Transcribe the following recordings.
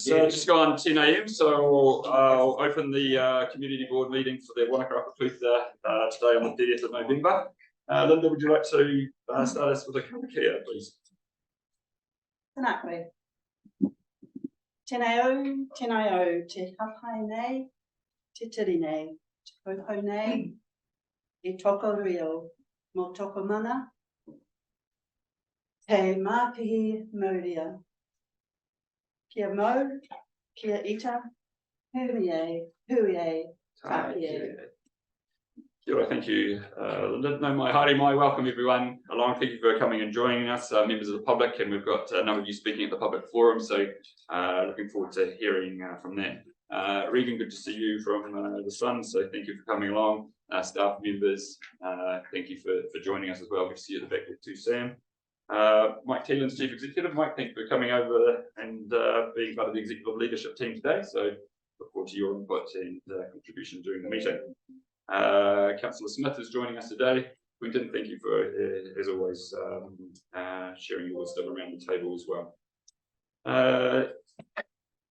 So just gone 10 a.m. So I'll open the community board meeting for the Wānaka-Upper Clutha today on the 30th of November. Linda, would you like to start us with a kia, please? Tēnā koe. Tēnā au, te hawhai nei, te tiri nei, te kouhou nei, e toko reo, mō toko mana, te māpihi mauria. Kia mau, kia ita, hui e, tāki e. Kia ora, thank you, Linda. No, my haere mai, welcome everyone along. Thank you for coming and joining us, members of the public, and we've got a number of you speaking at the public forum, so looking forward to hearing from that. Regan, good to see you from the Sun, so thank you for coming along. Staff members, thank you for joining us as well. Good to see you at the back there too, Sam. Mike Teelan's Chief Executive. Mike, thank you for coming over and being part of the executive leadership team today, so look forward to your input and contribution during the meeting. Councillor Smith is joining us today. Quinton, thank you for, as always, sharing your wisdom around the table as well.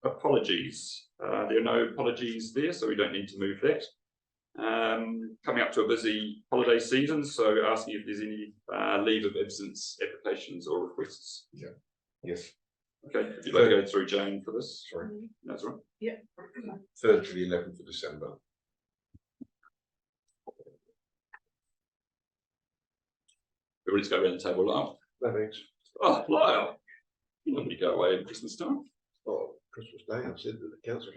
Apologies. There are no apologies there, so we don't need to move that. Coming up to a busy holiday season, so asking if there's any leave of absence applications or requests. Yeah. Yes. Okay, if you'd like to go through Jane for this. Sorry. That's right. Yeah. 3rd to the 11th of December. Everybody's go around the table. Lyle. No thanks. Oh, Lyle. You want me to go away at Christmas time? Oh, Christmas Day, I said to the council.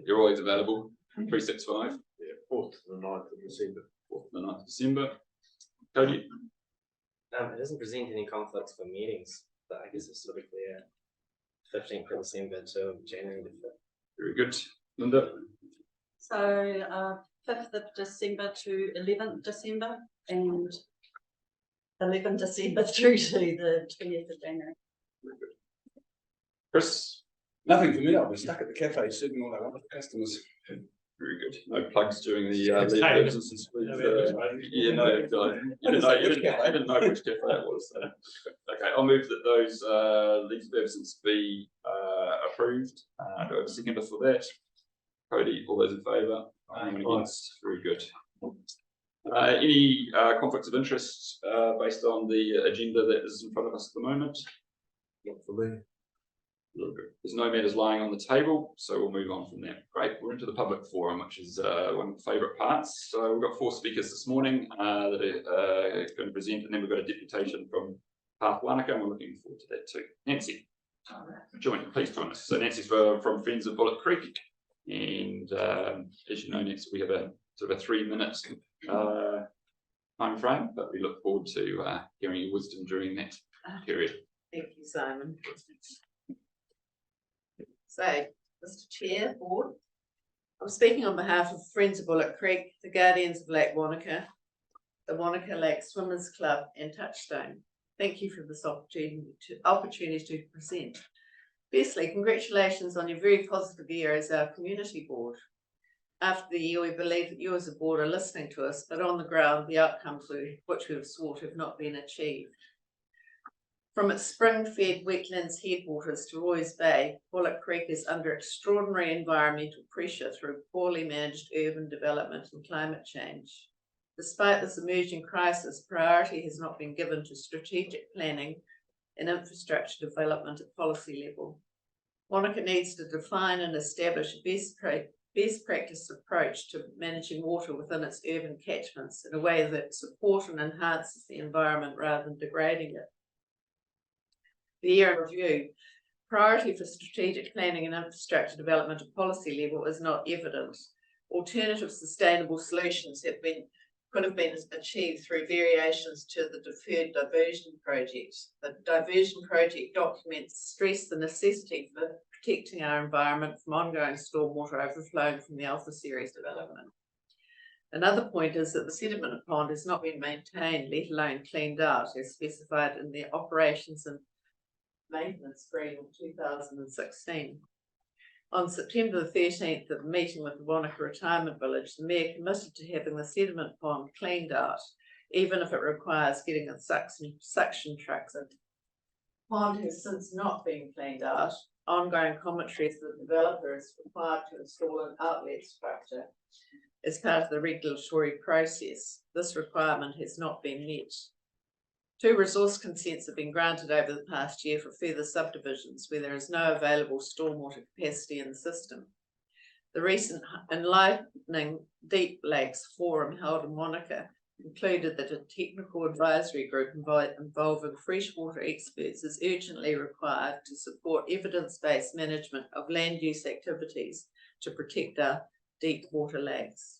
You're always available. 365. Yeah, 4th to the 9th of December. 4th to the 9th of December. Cody? It doesn't present any conflicts for meetings, but I guess it's sort of clear. 15th of December to January the 5th. Very good. Linda? So 5th of December to 11th December and 11th December through to the 20th of January. Very good. Chris? Nothing for me. I'll be stuck at the cafe serving all our wonderful customers. Very good. No plugs during the leave of absences. Yeah, no, you didn't know which cafe it was. So. Okay, I'll move that those leaves of absence be approved. Do I have a seconder for that? Cody, all those in favour? Anyone against? Very good. Any conflicts of interest based on the agenda that is in front of us at the moment? Not for me. There's no matters lying on the table, so we'll move on from that. Great, we're into the public forum, which is one of the favourite parts. So we've got 4 speakers this morning that are going to present, and then we've got a deputation from Path Wānaka, and we're looking forward to that too. Nancy, please join us. So Nancy's from Friends of Bullock Creek, and as you know, Nancy, we have a sort of a 3-minute time frame, but we look forward to hearing your wisdom during that period. Thank you, Simon. So, Mr. Chair, Board, I'm speaking on behalf of Friends of Bullock Creek, the Guardians of Lake Wānaka, the Wānaka Lake Swimmers Club and Touchstone. Thank you for this opportunity to present. Firstly, congratulations on your very positive year as our community board. After the year, we believe that you as a board are listening to us, but on the ground, the outcomes which we have sought have not been achieved. From its spring-fed wetlands headwaters to Roy's Bay, Bullock Creek is under extraordinary environmental pressure through poorly managed urban development and climate change. Despite this emerging crisis, priority has not been given to strategic planning and infrastructure development at policy level. Wānaka needs to define and establish a best practice approach to managing water within its urban catchments in a way that supports and enhances the environment rather than degrading it. The year in review, priority for strategic planning and infrastructure development at policy level is not evident. Alternative sustainable solutions could have been achieved through variations to the deferred diversion project. The diversion project documents stress the necessity for protecting our environment from ongoing stormwater overflowing from the Alpha Series development. Another point is that the sediment pond has not been maintained, let alone cleaned out, as specified in the operations and maintenance agreement of 2016. On September the 13th, at a meeting with the Wānaka Retirement Village, the Mayor committed to having the sediment pond cleaned out, even if it requires getting the suction trucks in. The pond has since not been cleaned out, ongoing commentaries that the developer is required to install an outlet structure as part of the regulatory process. This requirement has not been met. 2 resource consents have been granted over the past year for further subdivisions where there is no available stormwater capacity in the system. The recent Enlightening Deep Lakes Forum held in Wānaka concluded that a technical advisory group involving freshwater experts is urgently required to support evidence-based management of land use activities to protect our deep water lakes.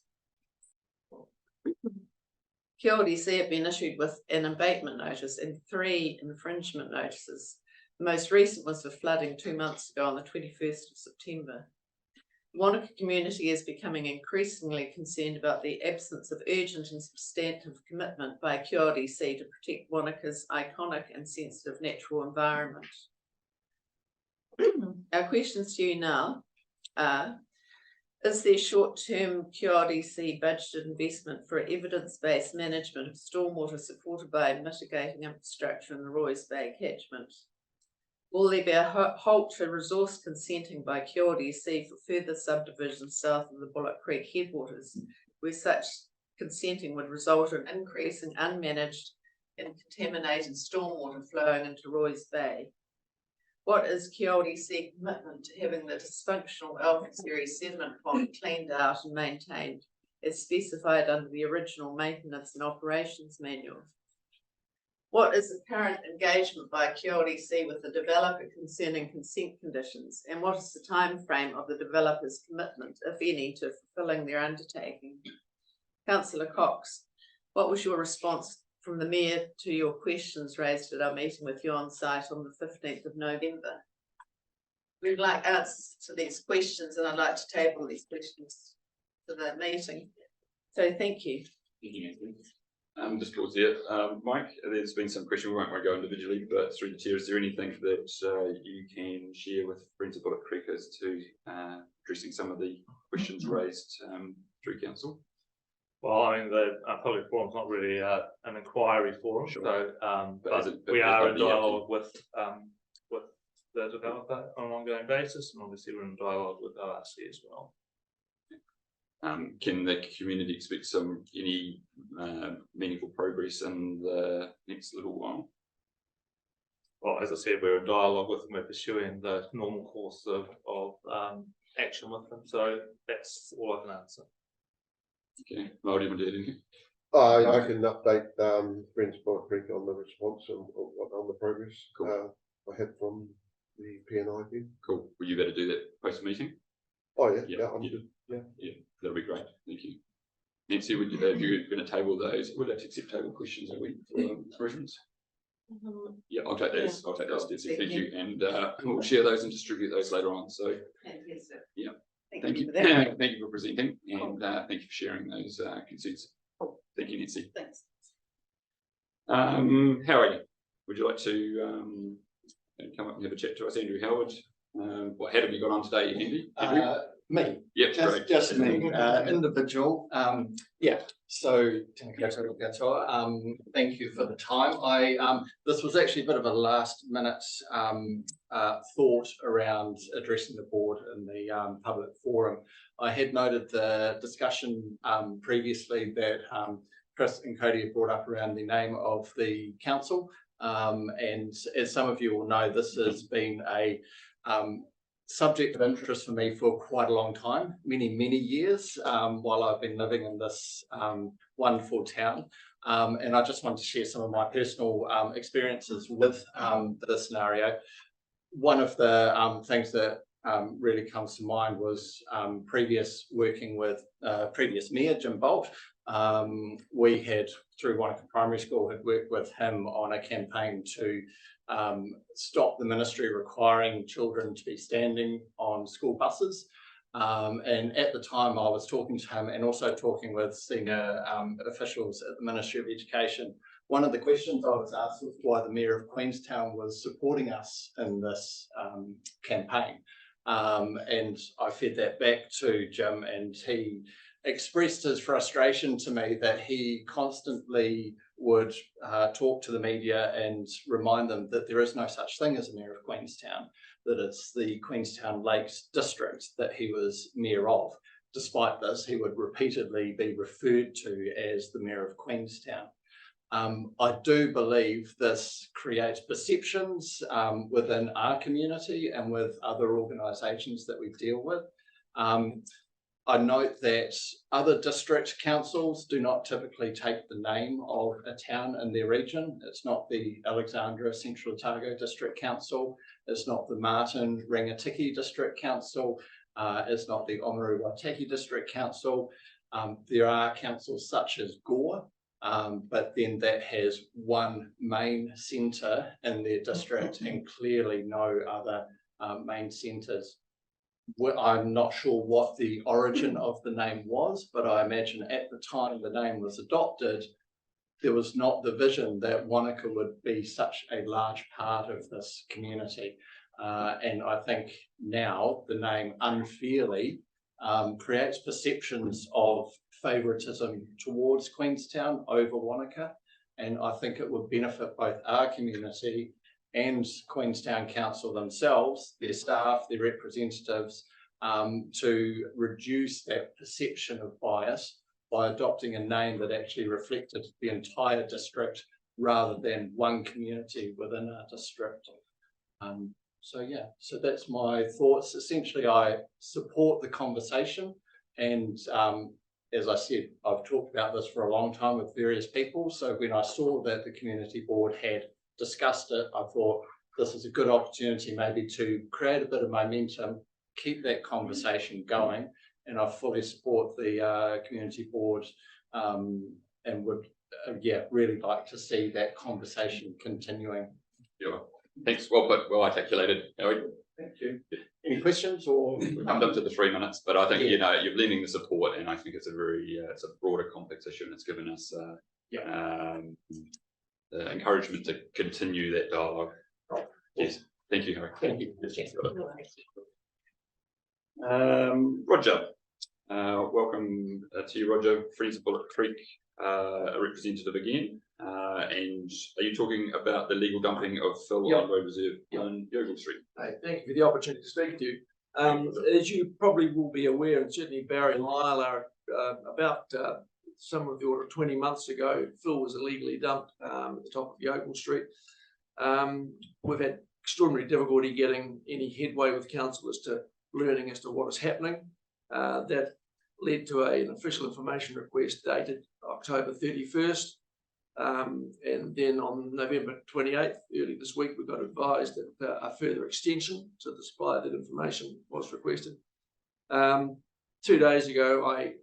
QLDC have been issued with an abatement notice and 3 infringement notices. The most recent was for flooding 2 months ago on the 21st of September. The Wānaka community is becoming increasingly concerned about the absence of urgent and substantive commitment by QLDC to protect Wānaka's iconic and sensitive natural environment. Our questions to you now are, is there short-term QLDC budgeted investment for evidence-based management of stormwater supported by mitigating infrastructure in the Roy's Bay catchment? Will there be a halt to resource consenting by QLDC for further subdivisions south of the Bullock Creek headwaters, where such consenting would result in increasing unmanaged and contaminated stormwater flowing into Roy's Bay? What is QLDC commitment to having the dysfunctional Alpha Series sediment pond cleaned out and maintained as specified under the original Maintenance and Operations Manual? What is the current engagement by QLDC with the developer concerning consent conditions, and what is the time frame of the developer's commitment, if any, to fulfilling their undertaking? Councillor Cox, what was your response from the Mayor to your questions raised at our meeting with you on site on the 15th of November? We'd like answers to these questions, and I'd like to table these questions to the meeting. So thank you. Thank you, Anthony. Just towards the Mike, there's been some questions, we won't go individually, but through the chair, is there anything that you can share with Friends of Bullock Creek as to addressing some of the questions raised through council? Well, I mean, the public forum's not really an inquiry forum, Sure. So But we are in dialogue with the developer on an ongoing basis, and obviously we're in dialogue with ORC as well. Can the community expect any meaningful progress in the next little while? Well, as I said, we're in dialogue with them. We're pursuing the normal course of action with them. So that's all I can answer. Okay, Mal, do you want to do anything? I can update Friends of Bullock Creek on the response and on the progress. Cool. I had from the PNI team. Cool. Will you better do that post meeting? Oh yeah, I'm good. Yeah, that'll be great. Thank you. Nancy, would you, if you're going to table those, we'll have to accept table questions, are we, for reference? Yeah, I'll take those. I'll take those. Thank you. And we'll share those and distribute those later on. So, yeah. Thank you. Thank you for presenting, and thank you for sharing those concerns. Thank you, Nancy. Thanks. How are you? Would you like to come up and have a chat to us, Andrew Howard? What hat have you got on today, Andy? Me. Yep, just me, individual. Yeah. So thank you for the time. This was actually a bit of a last minute thought around addressing the board in the public forum. I had noted the discussion previously that Chris and Cody have brought up around the name of the council, and as some of you will know, this has been a subject of interest for me for quite a long time, many years, while I've been living in this wonderful town. And I just want to share some of my personal experiences with the scenario. One of the things that really comes to mind was working with previous mayor, Jim Bolt. We had, through Wānaka Primary School, had worked with him on a campaign to stop the ministry requiring children to be standing on school buses. And at the time I was talking to him and also talking with senior officials at the Ministry of Education. One of the questions I was asked was why the Mayor of Queenstown was supporting us in this campaign. And I fed that back to Jim, and he expressed his frustration to me that he constantly would talk to the media and remind them that there is no such thing as a mayor of Queenstown, that it's the Queenstown Lakes district that he was mayor of. Despite this, he would repeatedly be referred to as the mayor of Queenstown. I do believe this creates perceptions within our community and with other organisations that we deal with. I note that other district councils do not typically take the name of a town in their region. It's not the Alexandra Central Otago District Council. It's not the Martin Rangitikei District Council. It's not the Oamaru Waitaki District Council. There are councils such as Gore, but then that has one main centre in their district and clearly no other main centres. I'm not sure what the origin of the name was, but I imagine at the time the name was adopted, there was not the vision that Wānaka would be such a large part of this community. And I think now the name unfairly creates perceptions of favouritism towards Queenstown over Wānaka. And I think it would benefit both our community and Queenstown Council themselves, their staff, their representatives, to reduce that perception of bias by adopting a name that actually reflected the entire district rather than one community within our district. So that's my thoughts. Essentially, I support the conversation, and as I said, I've talked about this for a long time with various people. So when I saw that the community board had discussed it, I thought this is a good opportunity maybe to create a bit of momentum, keep that conversation going, and I fully support the community board and would really like to see that conversation continuing. Yeah, thanks. Well put, well articulated. Thank you. Any questions or? We've come up to the 3 minutes, but I think you're lending the support, and I think it's a very it's a broader complex issue, and it's given us the encouragement to continue that dialogue. Yes, thank you, Harry. Thank you. Roger, welcome to you, Roger. Friends of Bullock Creek, a representative again. And are you talking about the legal dumping of Phil on Road Reserve on Yeovil Street? Hey, thank you for the opportunity to speak to you. As you probably will be aware, and certainly Barry and Lyle are, about some of the order 20 months ago, Phil was illegally dumped at the top of Yeovil Street. We've had extraordinary difficulty getting any headway with council as to learning as to what is happening. That led to an official information request dated October 31st. And then on November 28th, early this week, we got advised that a further extension to the supply of that information was requested. 2 days ago, I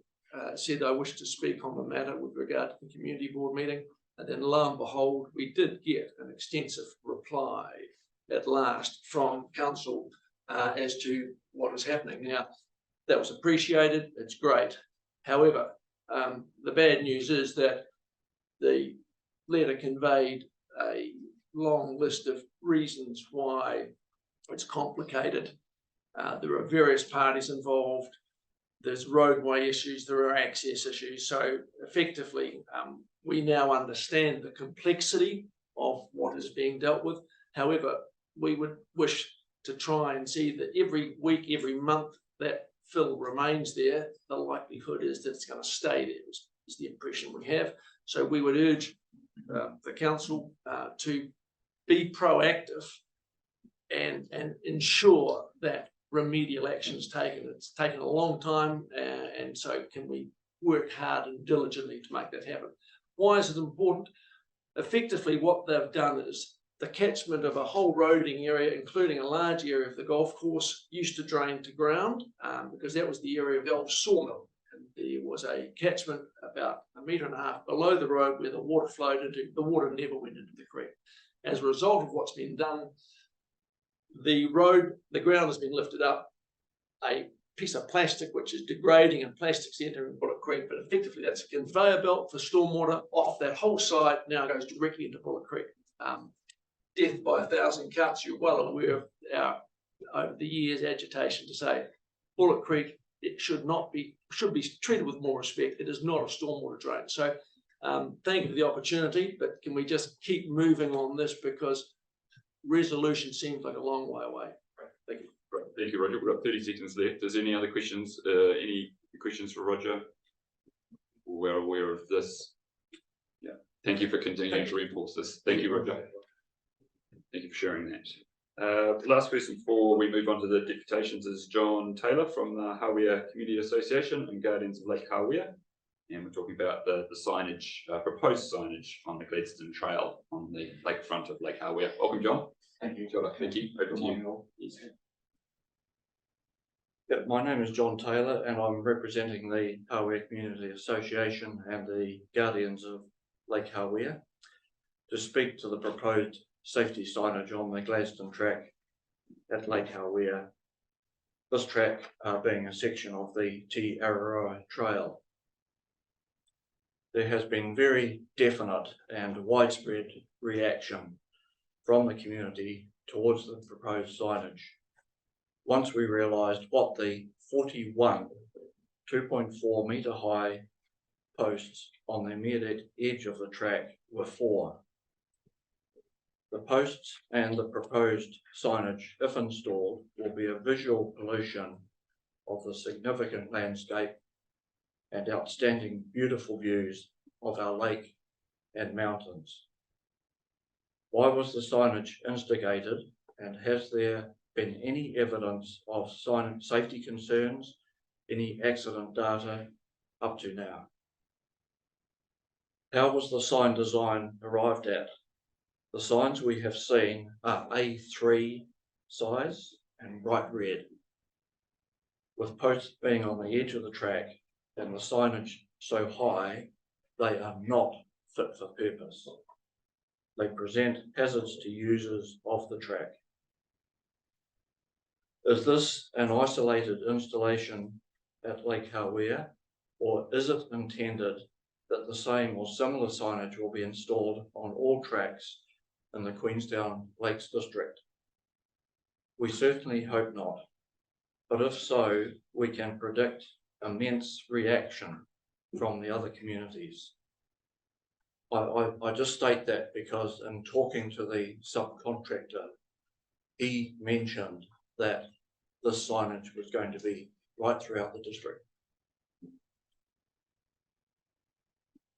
said I wished to speak on the matter with regard to the community board meeting, and then lo and behold, we did get an extensive reply at last from council as to what is happening. Now, that was appreciated, it's great. However, the bad news is that the letter conveyed a long list of reasons why it's complicated. There are various parties involved. There's roadway issues, there are access issues. So effectively, we now understand the complexity of what is being dealt with. However, we would wish to try and see that every week, every month that Phil remains there, the likelihood is that it's going to stay there, is the impression we have. So we would urge the council to be proactive and ensure that remedial action is taken. It's taken a long time, and so can we work hard and diligently to make that happen. Why is it important? Effectively, what they've done is the catchment of a whole roading area, including a large area of the golf course, used to drain to ground because that was the area of the old sawmill. And there was a catchment about 1.5 meters below the road where the water flowed into. The water never went into the creek. As a result of what's been done, the ground has been lifted up. A piece of plastic which is degrading, and plastic's entering Bullock Creek, but effectively that's a conveyor belt for stormwater off that whole site, now goes directly into Bullock Creek. Death by 1,000 cuts. You're well aware of our, over the years, agitation to say Bullock Creek it should be treated with more respect. It is not a stormwater drain. So thank you for the opportunity, but can we just keep moving on this, because resolution seems like a long way away. Thank you. Right, thank you, Roger. We've got 30 seconds left. Is there any other questions? Any questions for Roger? We're aware of this. Yeah. Thank you for continuing to reinforce this. Thank you, Roger. Thank you for sharing that. Last person before we move on to the deputations is John Taylor from the Hawea Community Association and Guardians of Lake Hawea. And we're talking about the signage, proposed signage on the Gladstone Trail on the lakefront of Lake Hawea. Welcome, John. Thank you. Thank you. Over to you. Yes. Yeah, my name is John Taylor and I'm representing the Hawea Community Association and the Guardians of Lake Hawea to speak to the proposed safety signage on the Gladstone track at Lake Hawea. This track being a section of the Te Araroa Trail. There has been very definite and widespread reaction from the community towards the proposed signage. Once we realised what the 41 2.4 metre high posts on the immediate edge of the track were for. The posts and the proposed signage, if installed, will be a visual pollution of the significant landscape and outstanding beautiful views of our lake and mountains. Why was the signage instigated, and has there been any evidence of safety concerns, any accident data up to now? How was the sign design arrived at? The signs we have seen are A3 size and bright red, with posts being on the edge of the track and the signage so high, they are not fit for purpose. They present hazards to users of the track. Is this an isolated installation at Lake Hawea, or is it intended that the same or similar signage will be installed on all tracks in the Queenstown Lakes District? We certainly hope not, but if so, we can predict immense reaction from the other communities. I just state that because in talking to the subcontractor, he mentioned that this signage was going to be right throughout the district.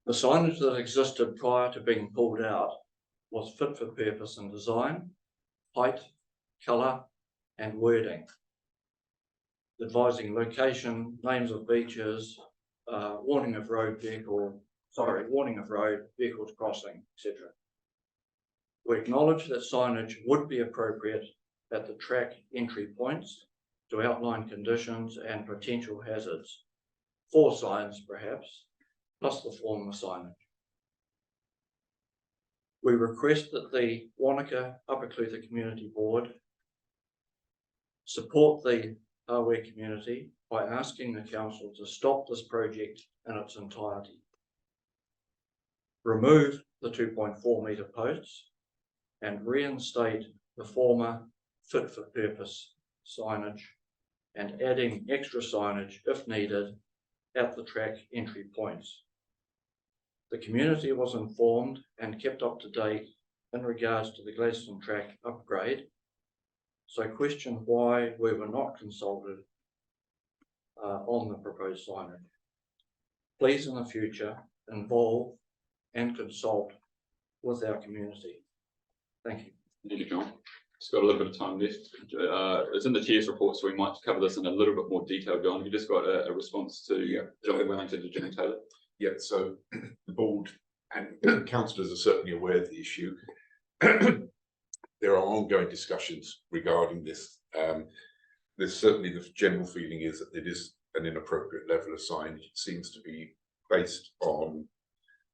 The signage that existed prior to being pulled out was fit for purpose in design, height, colour and wording, advising location, names of beaches, warning of road, vehicles crossing, etc. We acknowledge that signage would be appropriate at the track entry points to outline conditions and potential hazards. 4 signs perhaps, plus the former signage. We request that the Wānaka-Upper Clutha Community Board support the Hawea community by asking the council to stop this project in its entirety. Remove the 2.4 metre posts and reinstate the former fit for purpose signage and adding extra signage if needed at the track entry points. The community was informed and kept up to date in regards to the Gladstone track upgrade, so question why we were not consulted on the proposed signage. Please in the future involve and consult with our community. Thank you. Thank you, John. It's got a little bit of time left. It's in the chair's report, so we might cover this in a little bit more detail. John, have you just got a response to John Wellington to John Taylor? Yeah, so the board and councillors are certainly aware of the issue. There are ongoing discussions regarding this. There's certainly the general feeling is that it is an inappropriate level of signage. It seems to be based on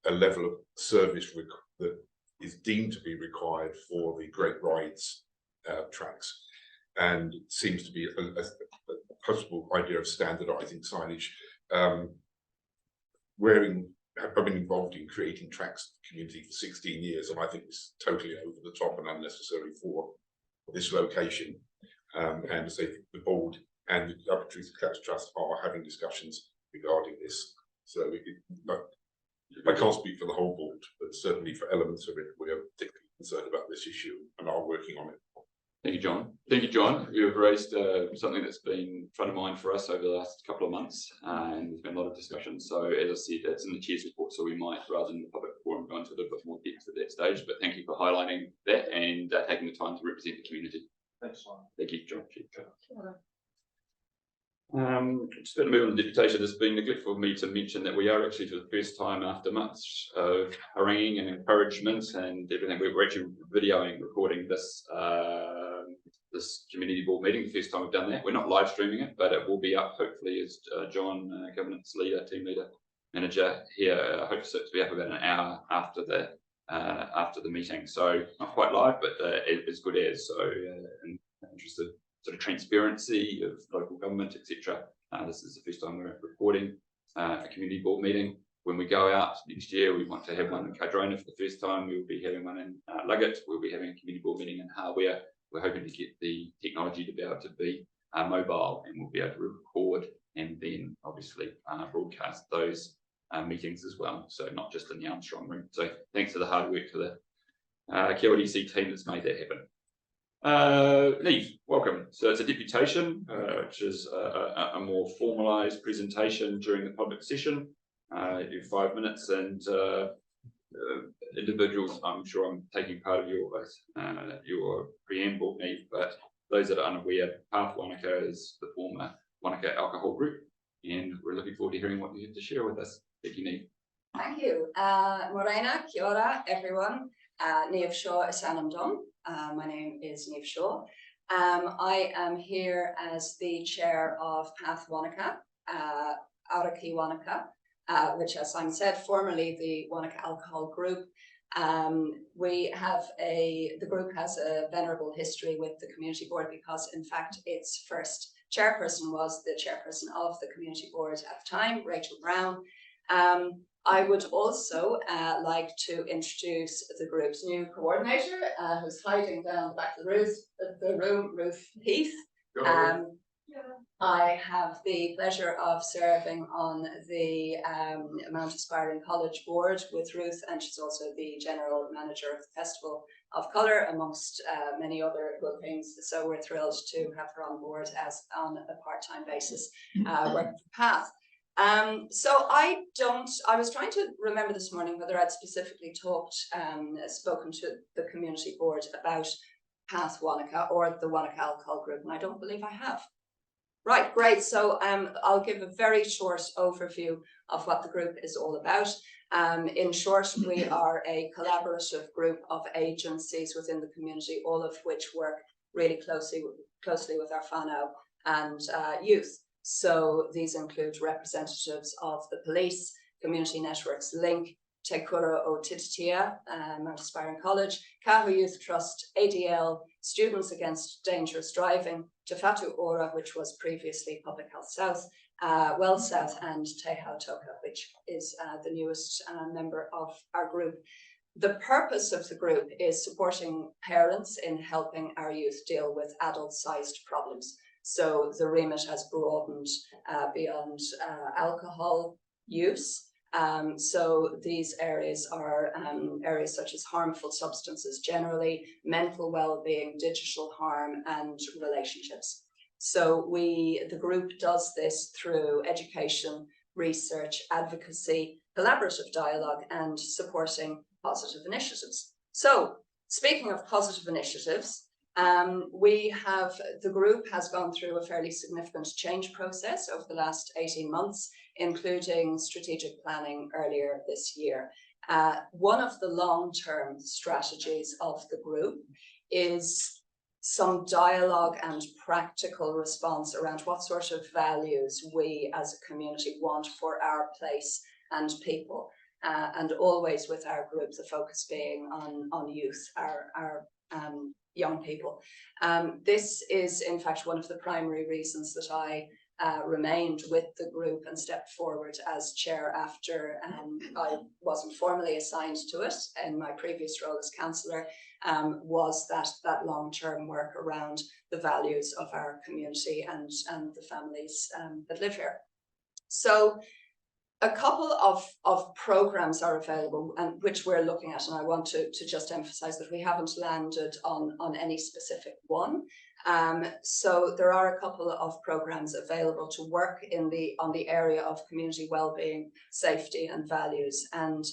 a level of service that is deemed to be required for the Great Rides tracks, and it seems to be a possible idea of standardising signage. I've been involved in creating tracks community for 16 years, and I think it's totally over the top and unnecessary for this location. And as the board and the Upper Truth Collapse Trust are having discussions regarding this. So I can't speak for the whole board, but certainly for elements of it, we are particularly concerned about this issue and are working on it. Thank you, John. Thank you, John. You've raised something that's been front of mind for us over the last couple of months, and there's been a lot of discussion. So, as I said, it's in the chair's report, so we might, rather than the public forum, go into a little bit more depth at that stage. But thank you for highlighting that and taking the time to represent the community. Thanks, Simon. Thank you, John. Just going to move on to deputation. It's been neglectful of me to mention that we are actually, for the first time after months of haranguing and encouragement and everything, we're actually recording this this community board meeting. The first time we've done that. We're not live streaming it, but it will be up hopefully as John, governance leader, team leader, manager here, hopes it to be up about an hour after the meeting. So not quite live, but as good as. So in the interest of sort of transparency of local government, etc. This is the first time we're recording a community board meeting. When we go out next year, we want to have one in Cardrona for the first time. We will be having one in Luggett. We'll be having a community board meeting in Hardware. We're hoping to get the technology to be able to be mobile, and we'll be able to record and then obviously broadcast those meetings as well. So not just in the Armstrong room. So thanks to the hard work to the KLDC team that's made that happen. Neve, welcome. So it's a deputation, which is a more formalised presentation during the public session. You have 5 minutes, and individuals, I'm sure I'm taking part of your preamble, Neve, but those that are unaware, Path Wānaka is the former Wānaka alcohol group, and we're looking forward to hearing what you have to share with us. Thank you, Neve. Thank you. Morena, kia ora, everyone. Neve Shaw is Anandon. My name is Neve Shaw. I am here as the chair of Path Wānaka, Auraki Wānaka, which, as Simon said, formerly the Wānaka Alcohol Group. The group has a venerable history with the community board because, in fact, its first chairperson was the chairperson of the community board at the time, Rachel Brown. I would also like to introduce the group's new coordinator, who's hiding down the back of the room, Ruth Heath. I have the pleasure of serving on the Mount Aspiring College board with Ruth, and she's also the general manager of the Festival of Colour, amongst many other good things. So we're thrilled to have her on board as on a part-time basis, working for Path. So I was trying to remember this morning whether I'd specifically spoken to the community board about Path Wānaka or the Wānaka Alcohol Group, and I don't believe I have. Right, great. So I'll give a very short overview of what the group is all about. In short, we are a collaborative group of agencies within the community, all of which work really closely with our whānau and youth. So these include representatives of the police, community networks Link, Te Kura o Tititia, Mount Aspiring College, Kahu Youth Trust, ADL, Students Against Dangerous Driving, Te Whatu Ora, which was previously Public Health South, Well South, and Te Hautoka, which is the newest member of our group. The purpose of the group is supporting parents in helping our youth deal with adult-sized problems. So the remit has broadened beyond alcohol use. So these areas are areas such as harmful substances generally, mental well-being, digital harm, and relationships. So the group does this through education, research, advocacy, collaborative dialogue, and supporting positive initiatives. So speaking of positive initiatives, the group has gone through a fairly significant change process over the last 18 months, including strategic planning earlier this year. One of the long-term strategies of the group is some dialogue and practical response around what sort of values we as a community want for our place and people, and always with our group, the focus being on youth, our young people. This is in fact one of the primary reasons that I remained with the group and stepped forward as chair after I wasn't formally assigned to it in my previous role as councillor, was that long-term work around the values of our community and the families that live here. So a couple of programs are available and which we're looking at, and I want to just emphasize that we haven't landed on any specific one. So there are a couple of programs available to work on the area of community well-being, safety and values. And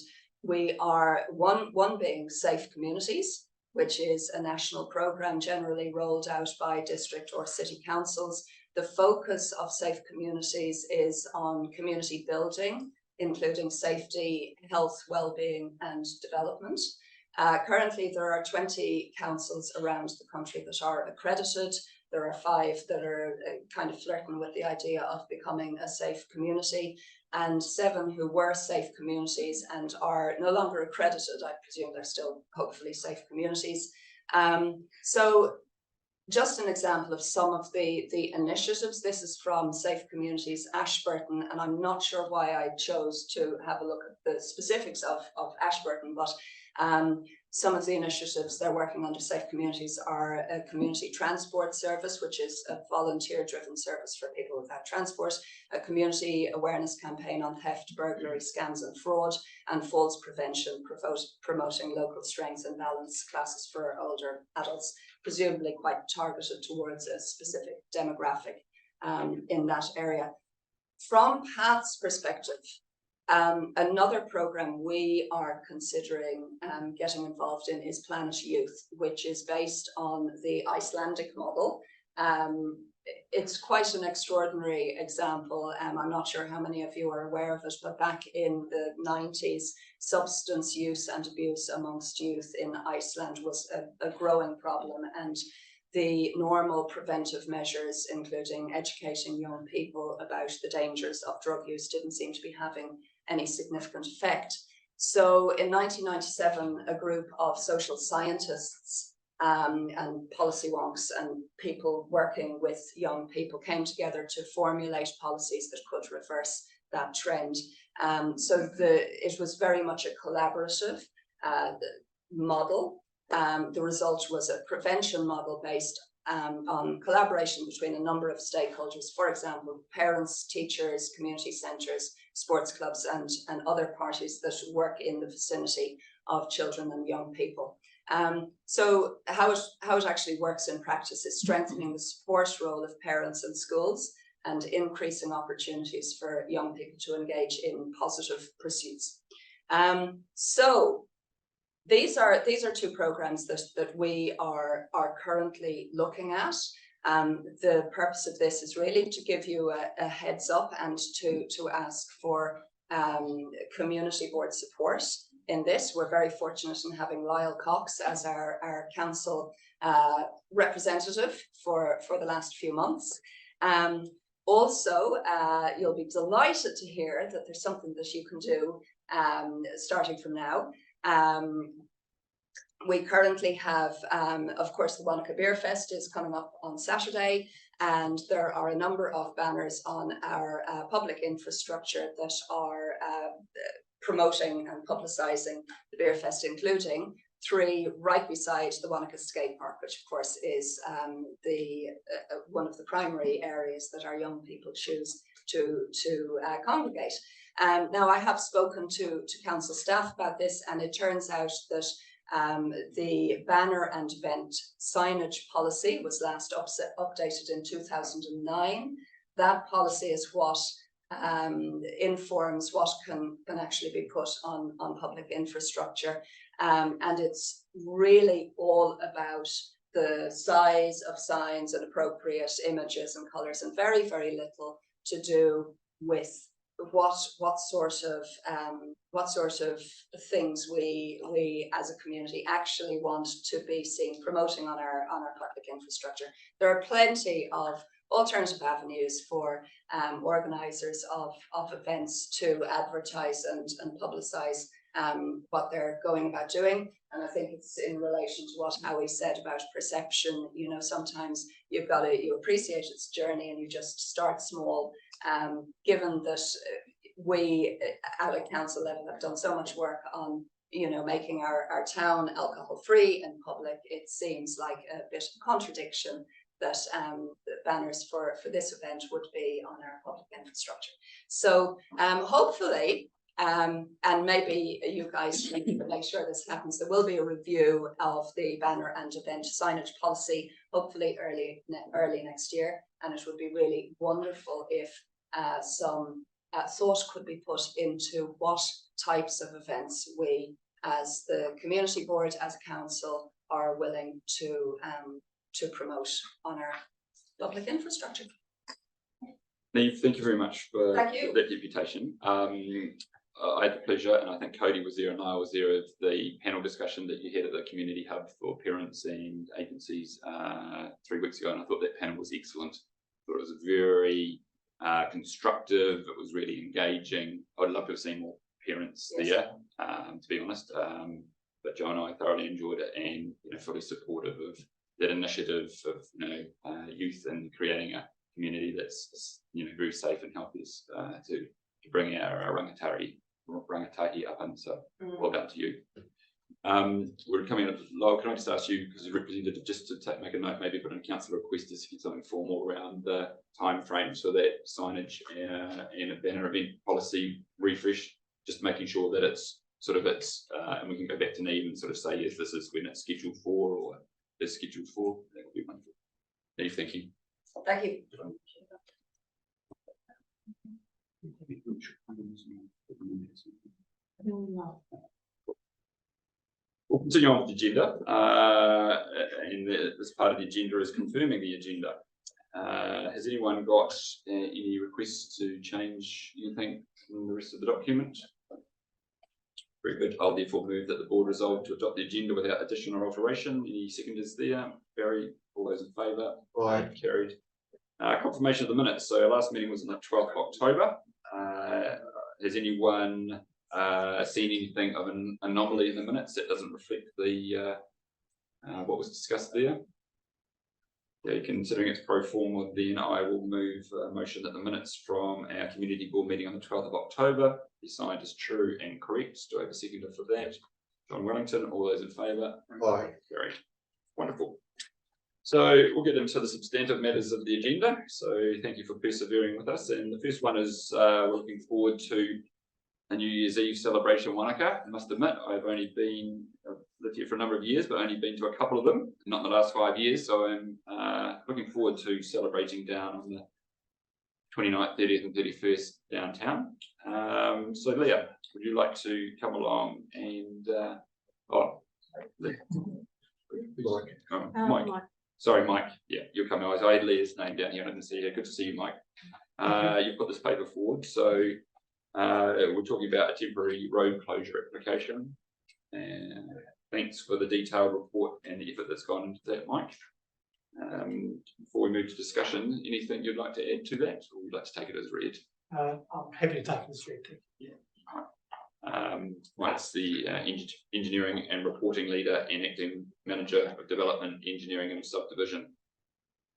we are one being Safe Communities, which is a national program generally rolled out by district or city councils. The focus of Safe Communities is on community building, including safety, health, well-being and development. Currently, there are 20 councils around the country that are accredited. There are 5 that are kind of flirting with the idea of becoming a safe community, and 7 who were safe communities and are no longer accredited. I presume they're still hopefully safe communities. So just an example of some of the initiatives. This is from Safe Communities Ashburton, and I'm not sure why I chose to have a look at the specifics of Ashburton, but some of the initiatives they're working under Safe Communities are a community transport service, which is a volunteer-driven service for people without transport, a community awareness campaign on theft, burglary, scams and fraud, and falls prevention, promoting local strength and balance classes for older adults, presumably quite targeted towards a specific demographic in that area. From PATH's perspective, another program we are considering getting involved in is Planet Youth, which is based on the Icelandic model. It's quite an extraordinary example. I'm not sure how many of you are aware of it, but back in the 90s, substance use and abuse amongst youth in Iceland was a growing problem, and the normal preventive measures, including educating young people about the dangers of drug use, didn't seem to be having any significant effect. So in 1997, a group of social scientists and policy wonks and people working with young people came together to formulate policies that could reverse that trend. So it was very much a collaborative model. The result was a prevention model based on collaboration between a number of stakeholders, for example, parents, teachers, community centres, sports clubs and other parties that work in the vicinity of children and young people. So how it actually works in practice is strengthening the support role of parents and schools and increasing opportunities for young people to engage in positive pursuits. So these are 2 programs that we are currently looking at. The purpose of this is really to give you a heads up and to ask for community board support in this. We're very fortunate in having Lyle Cox as our council representative for the last few months. Also, you'll be delighted to hear that there's something that you can do starting from now. We currently have, of course, the Wānaka Beer Fest is coming up on Saturday, and there are a number of banners on our public infrastructure that are promoting and publicising the Beer Fest, including 3 right beside the Wānaka Skate Park, which of course is one of the primary areas that our young people choose to congregate. Now, I have spoken to council staff about this, and it turns out that the banner and event signage policy was last updated in 2009. That policy is what informs what can actually be put on public infrastructure. And it's really all about the size of signs and appropriate images and colours, and very, very little to do with what sort of things we as a community actually want to be seen promoting on our public infrastructure. There are plenty of alternative avenues for organisers of events to advertise and publicise what they're going about doing. And I think it's in relation to what Howie said about perception. You know, sometimes you appreciate its journey and you just start small. Given that we at a council level have done so much work on, you know, making our town alcohol free in public, it seems like a bit of contradiction that the banners for this event would be on our public infrastructure. So hopefully, and maybe you guys can make sure this happens, there will be a review of the banner and event signage policy, hopefully early next year. And it would be really wonderful if some thought could be put into what types of events we, as the community board, as a council, are willing to promote on our public infrastructure. Niamh, thank you very much for Thank you. that deputation. I had the pleasure, and I think Cody was there and I was there, of the panel discussion that you had at the Community Hub for Parents and Agencies 3 weeks ago, and I thought that panel was excellent. I thought it was very constructive, it was really engaging. I'd love to have seen more parents there, to be honest. But Joe and I thoroughly enjoyed it, and fully supportive of that initiative of youth and creating a community that's very safe and healthy to bring our rangatahi up. And so well done to you. We're coming up. Lyle, can I just ask you, because you're representative, just to make a note, maybe put in a council request to see something formal around the time frames for that signage and a banner event policy refresh, just making sure that it's and we can go back to Niamh and sort of say, yes, this is when it's scheduled for, or is scheduled for. That would be wonderful. Niamh, thank you. Thank you. We'll continue on with the agenda, and this part of the agenda is confirming the agenda. Has anyone got any requests to change anything from the rest of the document? Very good. I'll therefore move that the board resolve to adopt the agenda without addition or alteration. Any seconders there? Barry, all those in favour? Aye. Carried. Confirmation of the minutes. So our last meeting was on the 12th of October. Has anyone seen anything of an anomaly in the minutes that doesn't reflect the what was discussed there? Okay, considering it's pro forma, then I will move a motion that the minutes from our community board meeting on the 12th of October be signed as true and correct. Do I have a seconder for that? John Wellington, all those in favour? Aye. Carried. Wonderful. So we'll get into the substantive matters of the agenda. So thank you for persevering with us. And the first one is we're looking forward to a New Year's Eve celebration in Wānaka. I must admit, I've lived here for a number of years, but only been to a couple of them, not in the last 5 years. So I'm looking forward to celebrating down on the 29th, 30th and 31st downtown. So Leah, would you like to come along and Mike. Sorry, Mike. Yeah, you're coming. I had Leah's name down here. I didn't see her. Good to see you, Mike. You've put this paper forward. So we're talking about a temporary road closure application. And thanks for the detailed report and the effort that's gone into that, Mike. Before we move to discussion, anything you'd like to add to that, or would you like to take it as read? I'm happy to take it as read. Yeah. Mike's the engineering and reporting leader and acting manager of development, engineering and subdivision.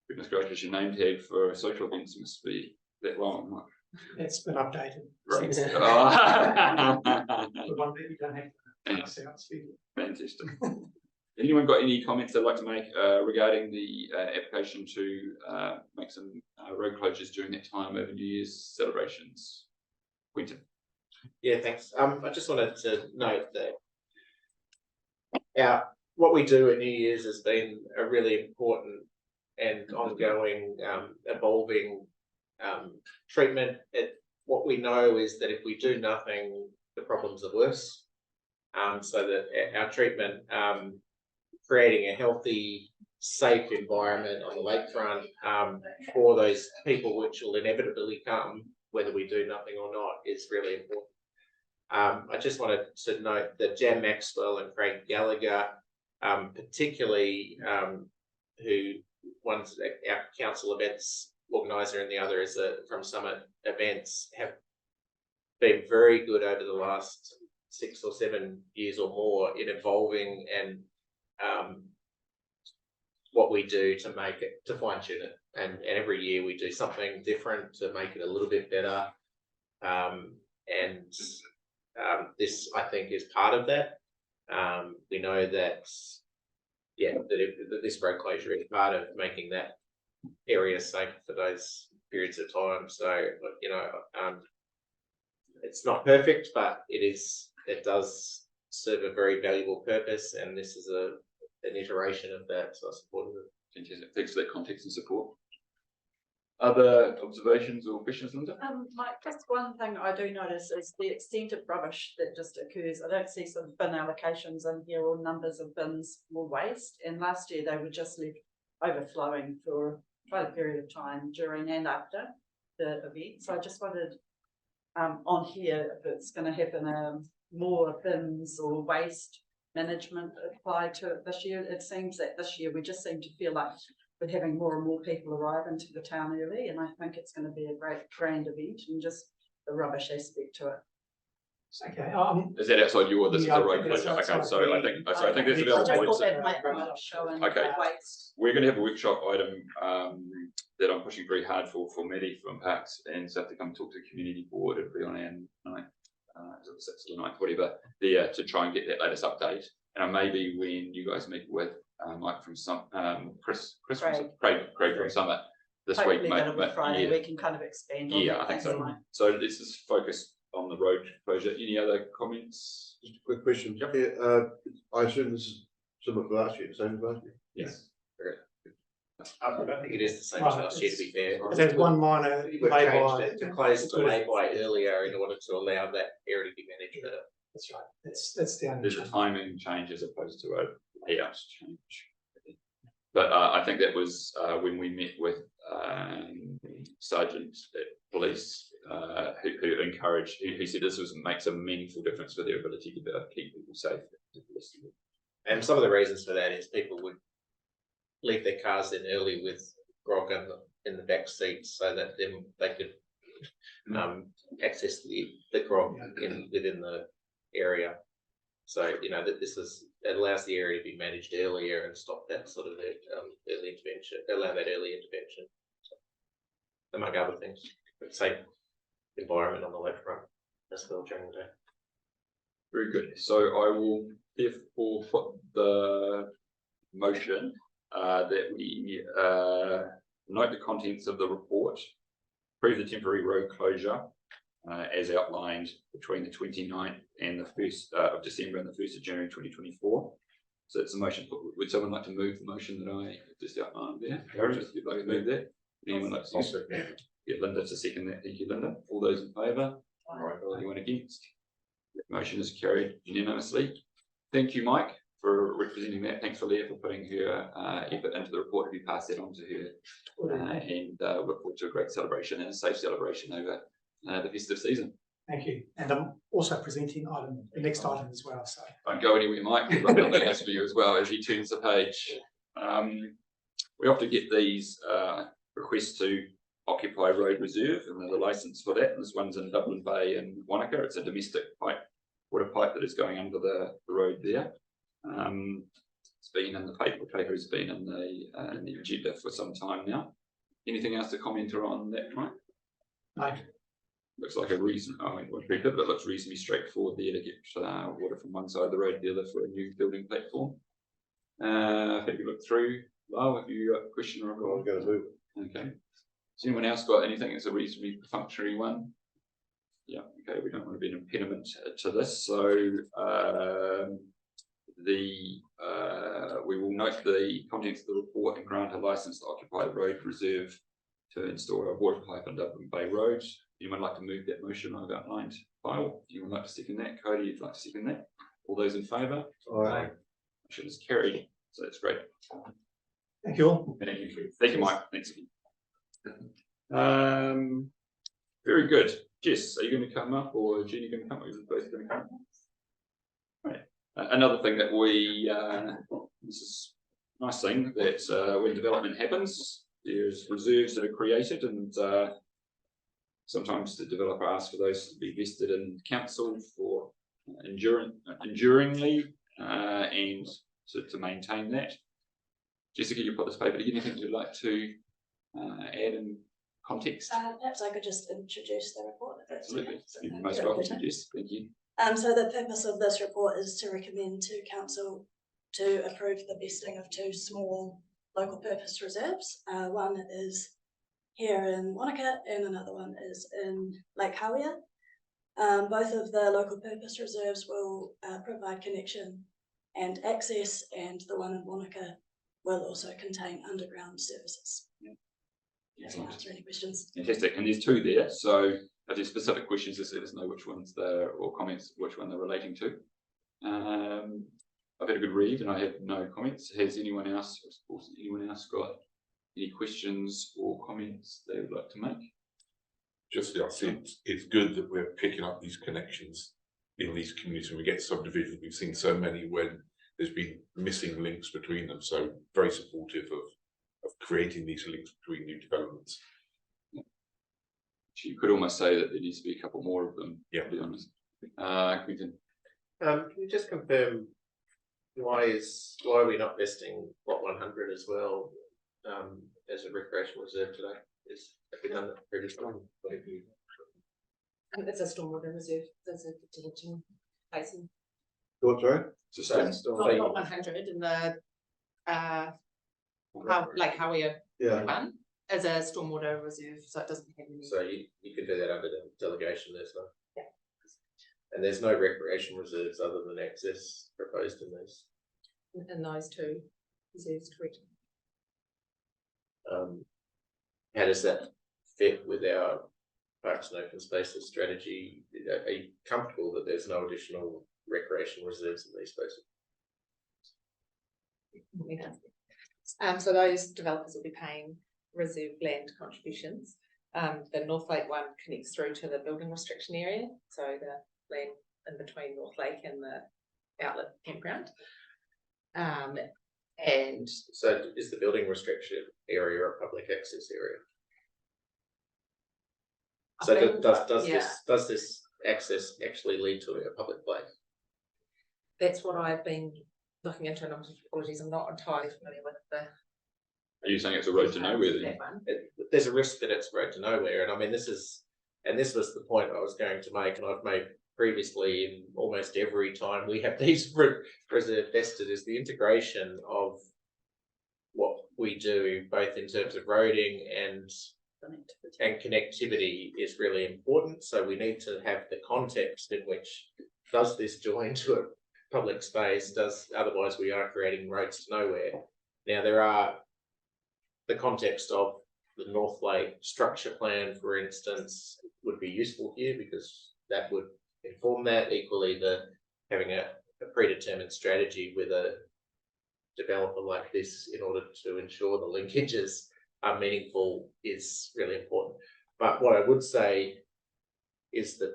Goodness gracious, your name tag for social events must be that long, Mike. It's been updated. Right. The one that you don't have to pass out. Fantastic. Anyone got any comments they'd like to make regarding the application to make some road closures during that time over New Year's celebrations? Quentin. Yeah, thanks. I just wanted to note that what we do at New Year's has been a really important and ongoing, evolving treatment. What we know is that if we do nothing, the problems are worse. So that our treatment, creating a healthy, safe environment on the lakefront for those people, which will inevitably come, whether we do nothing or not, is really important. I just wanted to note that Jan Maxwell and Craig Gallagher, particularly, who one's our council events organizer and the other is from Summit Events, have been very good over the last 6 or 7 years or more in evolving and what we do to make it, to fine tune it. And every year we do something different to make it a little bit better. This, I think, is part of that. We know that, that this road closure is part of making that area safe for those periods of time. So, you know, it's not perfect, but it does serve a very valuable purpose, and this is an iteration of that, so I support it. Fantastic. Thanks for that context and support. Other observations or questions, Linda? Mike, just one thing I do notice is the extent of rubbish that just occurs. I don't see some bin allocations in here or numbers of bins or waste. And last year they were just left overflowing for quite a period of time during and after the event. So I just wondered on here if it's going to happen more bins or waste management applied to it this year. It seems that this year we just seem to feel like we're having more and more people arrive into the town early, and I think it's going to be a great grand event, and just the rubbish aspect to it. Okay. Is that outside your? This Yeah, is the road that's closure. Okay, outside so I think there's a bit I of just points. thought that might show in Okay. waste. We're going to have a workshop item that I'm pushing very hard for Maddie from Parks, and so have to come talk to the community board. It'll be on our 9th, is it the 6th or the 9th, whatever, there to try and get that latest update. And maybe when you guys meet with Mike from Craig from Summit this Hopefully week, that'll be Friday. yeah. We can kind of expand on Yeah, that. I think Thanks, so. Mike. So this is focused on the road closure. Any other comments? Just a quick question. Yep. Here, I assume this is similar to last year, the same as last year? Yes. I don't think it is the same as last year, to be fair. There's one minor We've lay-by. changed it to close the lay-by earlier in order to allow that area to be managed better. That's right. That's the only There's a change. timing change as opposed to a layout change. But I think that was when we met with Sergeant at Police, who encouraged, who said this makes a meaningful difference for their ability to keep people safe. And some of the reasons for that is people would leave their cars in early with grog in the back seats, so that then they could access the grog within the area. So you know that it allows the area to be managed earlier and stop that sort of early intervention, allow that early intervention, among other things. Safe environment on the lakefront as well during the day. Very good. So I will therefore put the motion that we note the contents of the report, approve the temporary road closure as outlined between the 29th and the 1st of December and the 1st of January 2024. So it's a motion. Would someone like to move the motion that I just outlined there? Just you'd like to move that? Anyone like to get Linda to second that? Thank you, Linda. All those in favour? All right, anyone against? That motion is carried unanimously. Thank you, Mike, for representing that. Thanks for Leah for putting her effort into the report. To be passed that on to her, and look forward to a great celebration and a safe celebration over the festive season. Thank you. And I'm also presenting the next item as well. So Don't go anywhere, Mike. We've got that list for you as well as he turns the page. We often get these requests to occupy road reserve, and there's a license for that. And this one's in Dublin Bay and Wānaka. It's a domestic water pipe that is going under the road there. It's been in the paper has been in the agenda for some time now. Anything else to comment on that, Mike? no. Looks like a reason. I won't repeat it, but it looks reasonably straightforward there to get water from one side of the road to the other for a new building platform. Have you looked through? Lyle, have you got a question or a I'm going to move it. Okay. Has anyone else got anything that's a reasonably functionary one? Yeah. Okay. We don't want to be an impediment to this, so we will note the contents of the report and grant a license to occupy the road reserve to install a water pipe on Dublin Bay Road. Anyone like to move that motion I've outlined? Kyle, anyone like to second that? Cody, you'd like to second that? All those in favour? Aye. Motion is carried. So that's great. Thank you all. Thank you, Mike. Thanks. Very good. Jess, are you going to come up, or Jeannie going to come up? Are you both going to come up? Right. Another thing that this is a nice thing, that when development happens, there's reserves that are created, and sometimes the developer asks for those to be vested in council for enduringly, and to maintain that. Jessica, you put this paper. Anything you'd like to add in context? Perhaps I could just introduce the report. Absolutely. You're most welcome to, Jess. Thank you. So the purpose of this report is to recommend to council to approve the vesting of 2 small local purpose reserves. One is here in Wānaka and another one is in Lake Hawea. Both of the local purpose reserves will provide connection and access, and the one in Wānaka will also contain underground services. If you answer any questions. Fantastic. And there's 2 there. So if there's specific questions, just let us know which ones they're, or comments, which one they're relating to. I've had a good read and I have no comments. Has anyone else got any questions or comments they would like to make? Just, I think it's good that we're picking up these connections in these communities. When we get subdivisions, we've seen so many when there's been missing links between them. So very supportive of creating these links between new developments. You could almost say that there needs to be a couple more of them, yeah, to be honest. Quentin. Can you just confirm why are we not vesting lot 100 as well as a recreational reserve today? Have we done that previously? It's a stormwater reserve. There's a detention basin. What's right? It's a Not 100 in the Lake Hawea one as a stormwater reserve, so it doesn't have any. So you could do that under the delegation, there's no. Yeah. And there's no recreation reserves other than access proposed in these. In those 2 reserves, correct. How does that fit with our parks and open spaces strategy? Are you comfortable that there's no additional recreation reserves in these spaces? So those developers will be paying reserve land contributions. The North Lake one connects through to the building restriction area, so the land in between North Lake and the outlet campground. And so is the building restriction area a public access area? So does this access actually lead to a public place? That's what I've been looking into, and apologies, I'm not entirely familiar with the. Are you saying it's a road to nowhere then? There's a risk that it's road to nowhere, and I mean this was the point I was going to make, and I've made previously in almost every time we have these reserve vested, is the integration of what we do both in terms of roading and connectivity is really important. So we need to have the context in which does this join to a public space, otherwise we are creating roads to nowhere. Now there are the context of the North Lake structure plan, for instance, would be useful here because that would inform that. Equally, having a predetermined strategy with a developer like this in order to ensure the linkages are meaningful is really important. But what I would say is that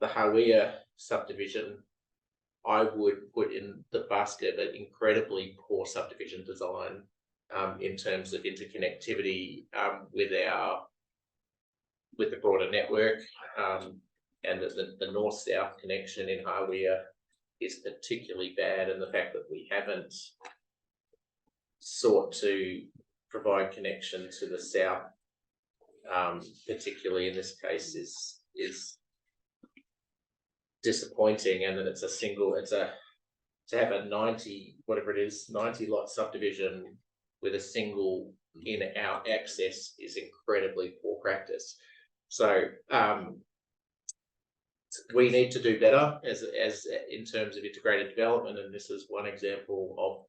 the Hawea subdivision, I would put in the basket of an incredibly poor subdivision design in terms of interconnectivity with the broader network, and the north-south connection in Hawea is particularly bad, and the fact that we haven't sought to provide connection to the south, particularly in this case, is disappointing. And that it's to have a 90 lot subdivision with a single in out access is incredibly poor practice. So we need to do better as in terms of integrated development, and this is one example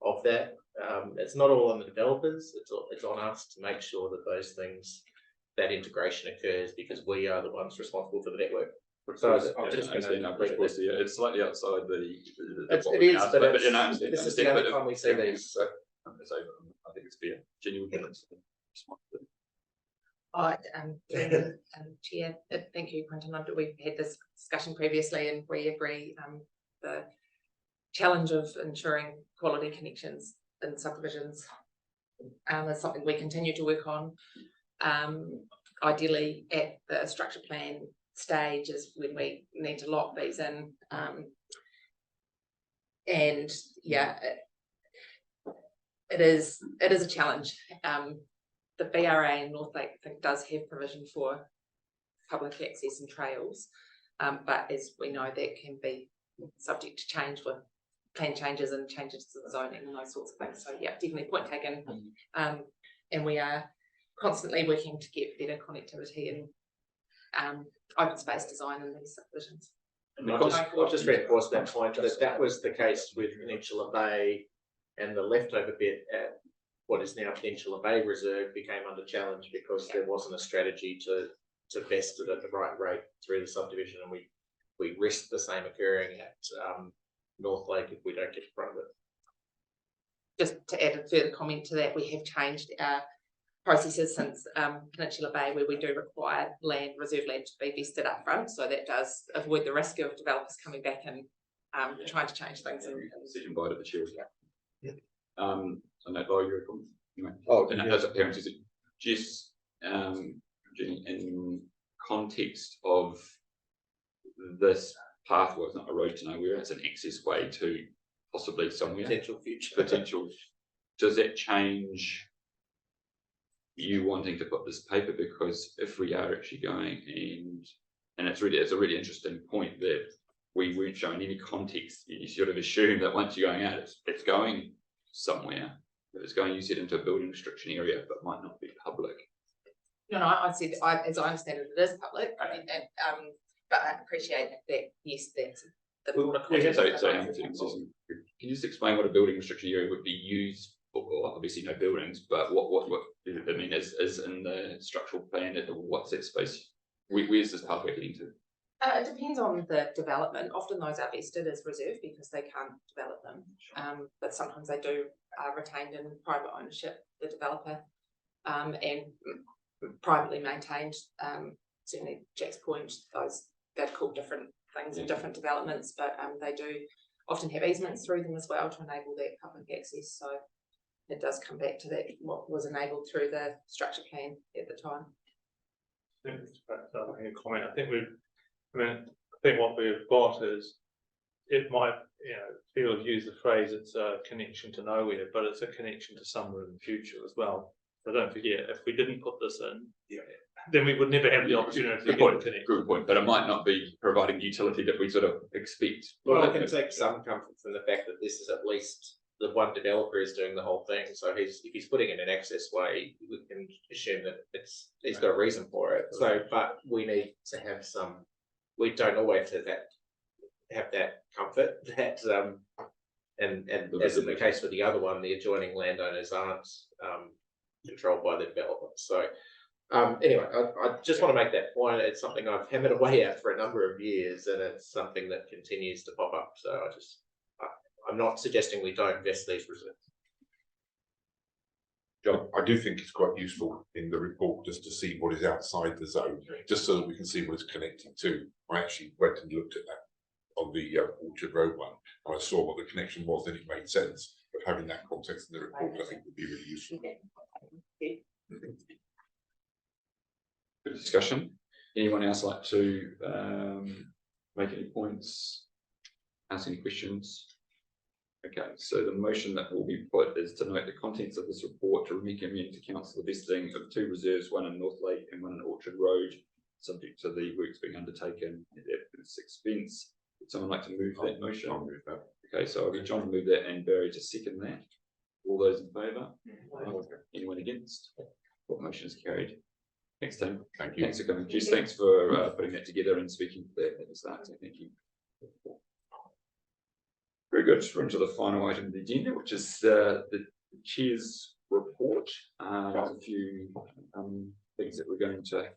of that. It's not all on the developers, it's on us to make sure that those things, that integration occurs, because we are the ones responsible for the network. So it's slightly outside the it is, but this is the other time we see these. So I think it's fair, genuine. Chair, thank you, Quentin. We've had this discussion previously, and we agree the challenge of ensuring quality connections in subdivisions is something we continue to work on. Ideally, at the structure plan stage is when we need to lock these in. And yeah, it is a challenge. The BRA in North Lake, I think, does have provision for public access and trails, but as we know, that can be subject to change with plan changes and changes to the zoning and those sorts of things. So yeah, definitely point taken. And we are constantly working to get better connectivity and open space design in these subdivisions. I'll just reinforce that point, that was the case with Peninsula Bay, and the leftover bit at what is now Peninsula Bay Reserve became under challenge because there wasn't a strategy to vest it at the right rate through the subdivision, and we risk the same occurring at North Lake if we don't get in front of it. Just to add a further comment to that, we have changed our processes since Peninsula Bay, where we do require reserve land to be vested up front, so that does avoid the risk of developers coming back and trying to change things. Decision by the chair. Yeah. So no, Laura, your comment. Anyway. Oh, and yeah. as a parent, is it just in context of this pathway, it's not a road to nowhere, it's an access way to possibly somewhere. Potential future. Potential. Does that change you wanting to put this paper? Because if we are actually going and it's a really interesting point that we weren't showing any context. You sort of assume that once you're going out, it's going somewhere. If it's going, you said, into a building restriction area, but might not be public. No, I said, as I understand it, it is public. I mean, but I appreciate that. Yes, that's the broader context. Can you just explain what a building restriction area would be used for? Well, obviously, no buildings, but what I mean is in the structural plan. What's that space? Where's this pathway heading to? It depends on the development. Often those are vested as reserve because they can't develop them. But sometimes they do retained in private ownership, the developer, and privately maintained. Certainly Jack's Point, they're called different things in different developments, but they do often have easements through them as well to enable that public access. So it does come back to that, what was enabled through the structure plan at the time. I think what we've got is, it might, people use the phrase it's a connection to nowhere, but it's a connection to somewhere in the future as well. So don't forget, if we didn't put this in, then we would never have the opportunity to get a connection. Good point, but it might not be providing utility that we sort of expect. Well, I can take some comfort from the fact that this is at least the one developer is doing the whole thing. So if he's putting in an access way, we can assume that he's got a reason for it. So, but we need to have we don't always have that comfort that and as in the case with the other one, the adjoining landowners aren't controlled by the developer. So anyway, I just want to make that point. It's something I've hammered away at for a number of years, and it's something that continues to pop up. So I'm not suggesting we don't invest these reserves. John, I do think it's quite useful in the report just to see what is outside the zone, just so that we can see what it's connecting to. I actually went and looked at that on the Orchard Road one, and I saw what the connection was, and it made sense. But having that context in the report, I think, would be really useful. Good discussion. Anyone else like to make any points, ask any questions? Okay, so the motion that will be put is to note the contents of this report to recommend to council the vesting of 2 reserves, one in North Lake and one in Orchard Road, subject to the works being undertaken at its expense. Would someone like to move that motion? I'll move that. Okay, so I'll get John to move that and Barry to second that. All those in favour? Anyone against? What motion is carried? Thanks, Tim. Thank you. Thanks for coming. Jess, thanks for putting that together and speaking to that at the start. So thank you. Very good. We're into the final item of the agenda, which is the chair's report. There's a few things that we're going to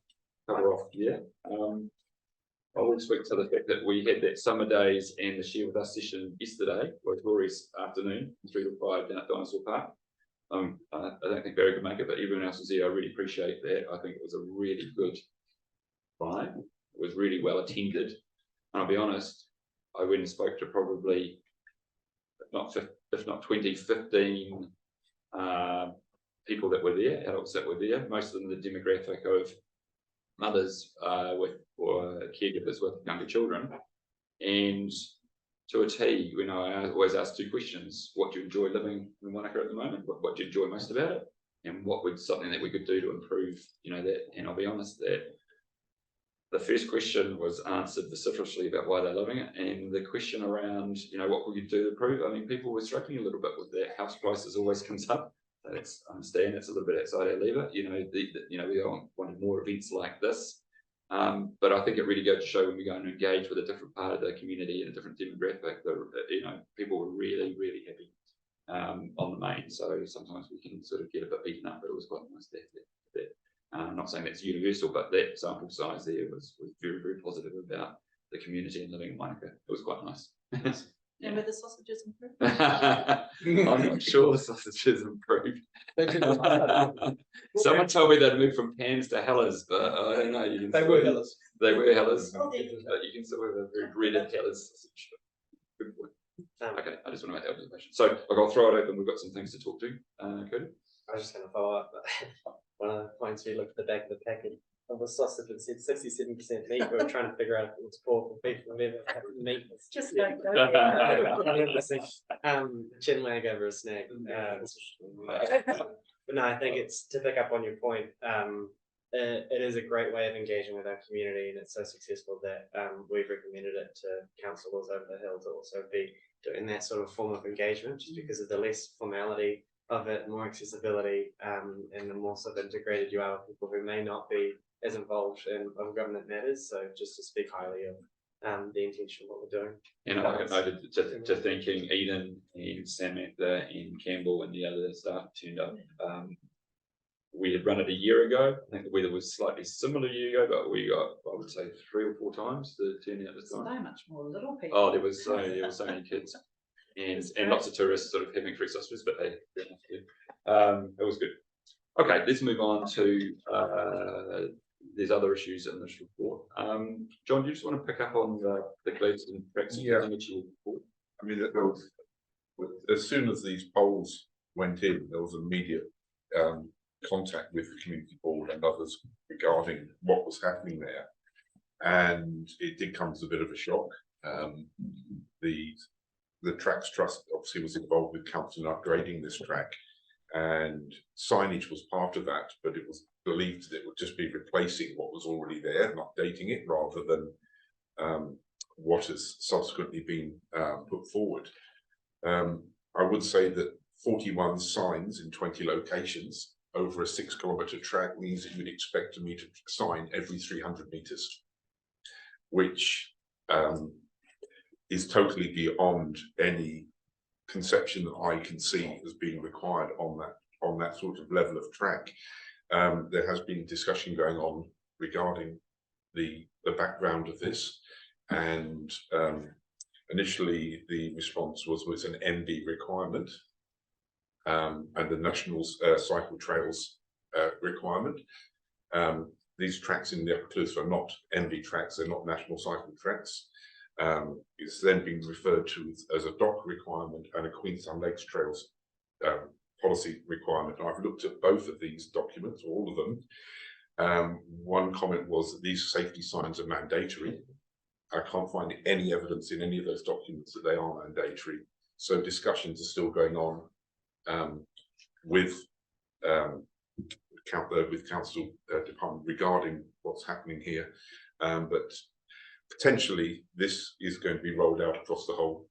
cover off here. I will speak to the fact that we had that summer days and the Share With Us session yesterday, or glorious afternoon, 3 to 5 down at Dinosaur Park. I don't think Barry could make it, but everyone else was there. I really appreciate that. I think it was a really good vibe. It was really well attended. And I'll be honest, I went and spoke to probably, if not 20, 15 people that were there, adults that were there, most of them the demographic of mothers or caregivers with younger children, and to a T, I always ask two questions: what do you enjoy living in Wānaka at the moment? What do you enjoy most about it? And what would something that we could do to improve, that? And I'll be honest that the first question was answered vociferously about why they're loving it, and the question around, what we could do to improve. I mean, people were struggling a little bit with that. House prices always comes up. So I understand it's a little bit outside our lever. We all wanted more events like this. But I think it really goes to show when we go and engage with a different part of the community and a different demographic, people were really, really happy on the main. So sometimes we can sort of get a bit beaten up, but it was quite nice to have that. I'm not saying that's universal, but that sample size there was very, very positive about the community and living in Wānaka. It was quite nice. And were the sausages improved? I'm not sure the sausages improved. Someone told me they'd moved from pans to hellers, but I don't know. They were hellers. They were hellers, but you can still have a very breaded hellers sausage. Good point. Okay, I just want to make that observation. So I'll throw it open. We've got some things to talk to. Cody? I was just going to follow up. One of the points we looked at the back of the packet of the sausage, it said 67% meat. We were trying to figure out if it was pork or beef or whatever. Meat. Just don't go there. Chin lag over a snack. But no, I think it's to pick up on your point. It is a great way of engaging with our community, and it's so successful that we've recommended it to councillors over the hill to also be doing that sort of form of engagement, just because of the less formality of it, more accessibility, and the more sort of integrated you are with people who may not be as involved in government matters. So just to speak highly of the intention of what we're doing. And I got noted to thanking Eden and Samantha and Campbell and the other staff turned up. We had run it a year ago. I think the weather was slightly similar a year ago, but we got, I would say, 3 or 4 times the turnout this time. So much more little people. Oh, there was so many kids. And lots of tourists sort of having free sausages, but it was good. Okay, let's move on to there's other issues in this report. John, do you just want to pick up on the glades and tracks and report? I mean, as soon as these polls went in, there was immediate contact with the community board and others regarding what was happening there, and it did come as a bit of a shock. The Tracks Trust obviously was involved with council in upgrading this track, and signage was part of that, but it was believed that it would just be replacing what was already there and updating it rather than what has subsequently been put forward. I would say that 41 signs in 20 locations over a 6-kilometre track means that you'd expect a metre sign every 300 metres, which is totally beyond any conception that I can see as being required on that sort of level of track. There has been discussion going on regarding the background of this, and initially the response was an MB requirement and the National Cycle Trails requirement. These tracks in the Upper Clutha are not MB tracks, they're not national cycle tracks. It's then been referred to as a DOC requirement and a Queenstown Lakes Trails policy requirement. I've looked at both of these documents, all of them. One comment was that these safety signs are mandatory. I can't find any evidence in any of those documents that they are mandatory. So discussions are still going on with council department regarding what's happening here, but potentially this is going to be rolled out across the whole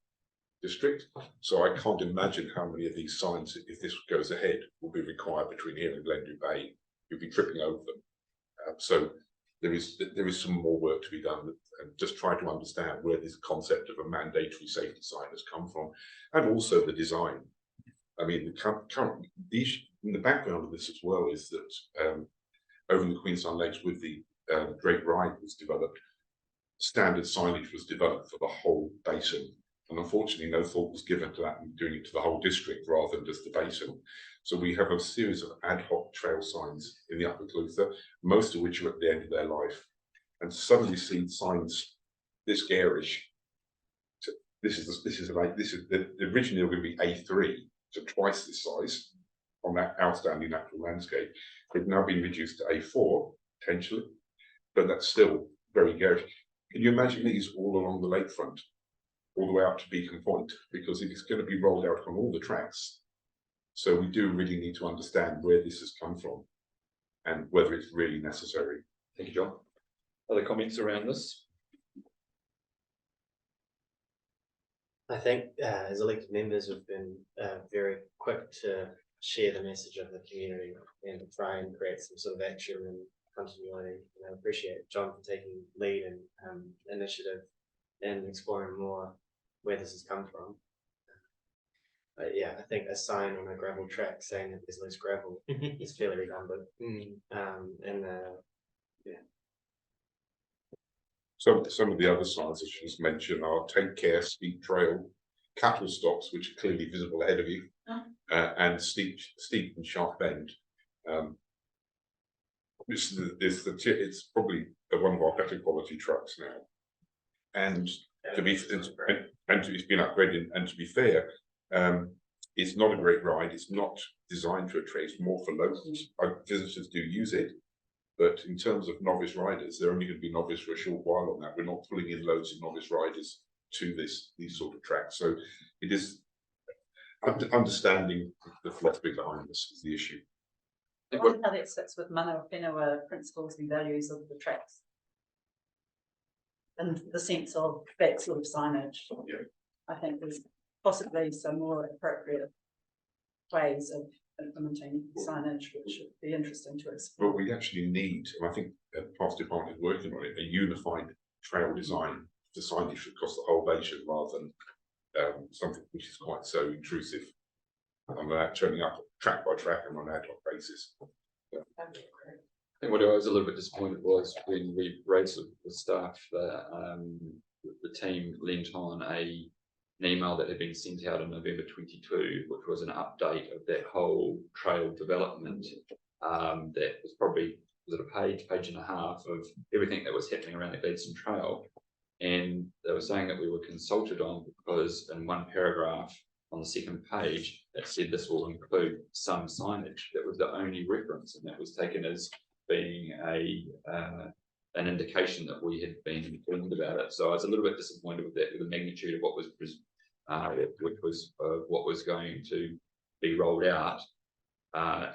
district. So I can't imagine how many of these signs, if this goes ahead, will be required between here and Glendew Bay. You'll be tripping over them. So there is some more work to be done, and just try to understand where this concept of a mandatory safety sign has come from, and also the design. I mean, the issue in the background of this as well is that over in the Queenstown Lakes, with the Great Ride was developed, standard signage was developed for the whole basin, and unfortunately no thought was given to that and doing it to the whole district rather than just the basin. So we have a series of ad hoc trail signs in the Upper Clutha, most of which are at the end of their life, and suddenly see signs this garish. This is originally going to be A3, so twice this size on that outstanding natural landscape. They've now been reduced to A4 potentially, but that's still very good. Can you imagine these all along the lakefront, all the way up to Beacon Point? Because if it's going to be rolled out on all the tracks, so we do really need to understand where this has come from and whether it's really necessary. Thank you, John. Other comments around this? I think as elected members, we've been very quick to share the message of the community and to try and create some sort of action and continuity. And I appreciate John for taking lead and initiative and exploring more where this has come from. Yeah, I think a sign on a gravel track saying that there's less gravel is fairly redundant. Yeah. So some of the other signs that she's mentioned are take care, steep trail, cattle stops, which are clearly visible ahead of you, and steep and sharp bend. It's probably one of our better quality trucks now, and it's been upgraded. And to be fair, it's not a great ride. It's not designed for a trade. It's more for locals. Visitors do use it, but in terms of novice riders, they're only going to be novice for a short while on that. We're not pulling in loads of novice riders to these sort of tracks. So it is understanding the philosophy behind this is the issue. I wonder how that sits with mana whenua principles and values of the tracks, and the sense of that sort of signage. Yeah. I think there's possibly some more appropriate ways of implementing signage, which would be interesting to explore. But we actually need, and I think the Path Department is working on it, a unified trail design for signage across the whole nation, rather than something which is quite so intrusive. And that turning up track by track and on an ad hoc basis. I think what I was a little bit disappointed was when we raised with staff that the team lent on an email that had been sent out in November 22, which was an update of that whole trail development. That was probably, was it a page and a half of everything that was happening around the Gladstone Trail. And they were saying that we were consulted on because in one paragraph on the second page that said this will include some signage. That was the only reference, and that was taken as being an indication that we had been informed about it. So I was a little bit disappointed with that, with the magnitude of what was what was going to be rolled out.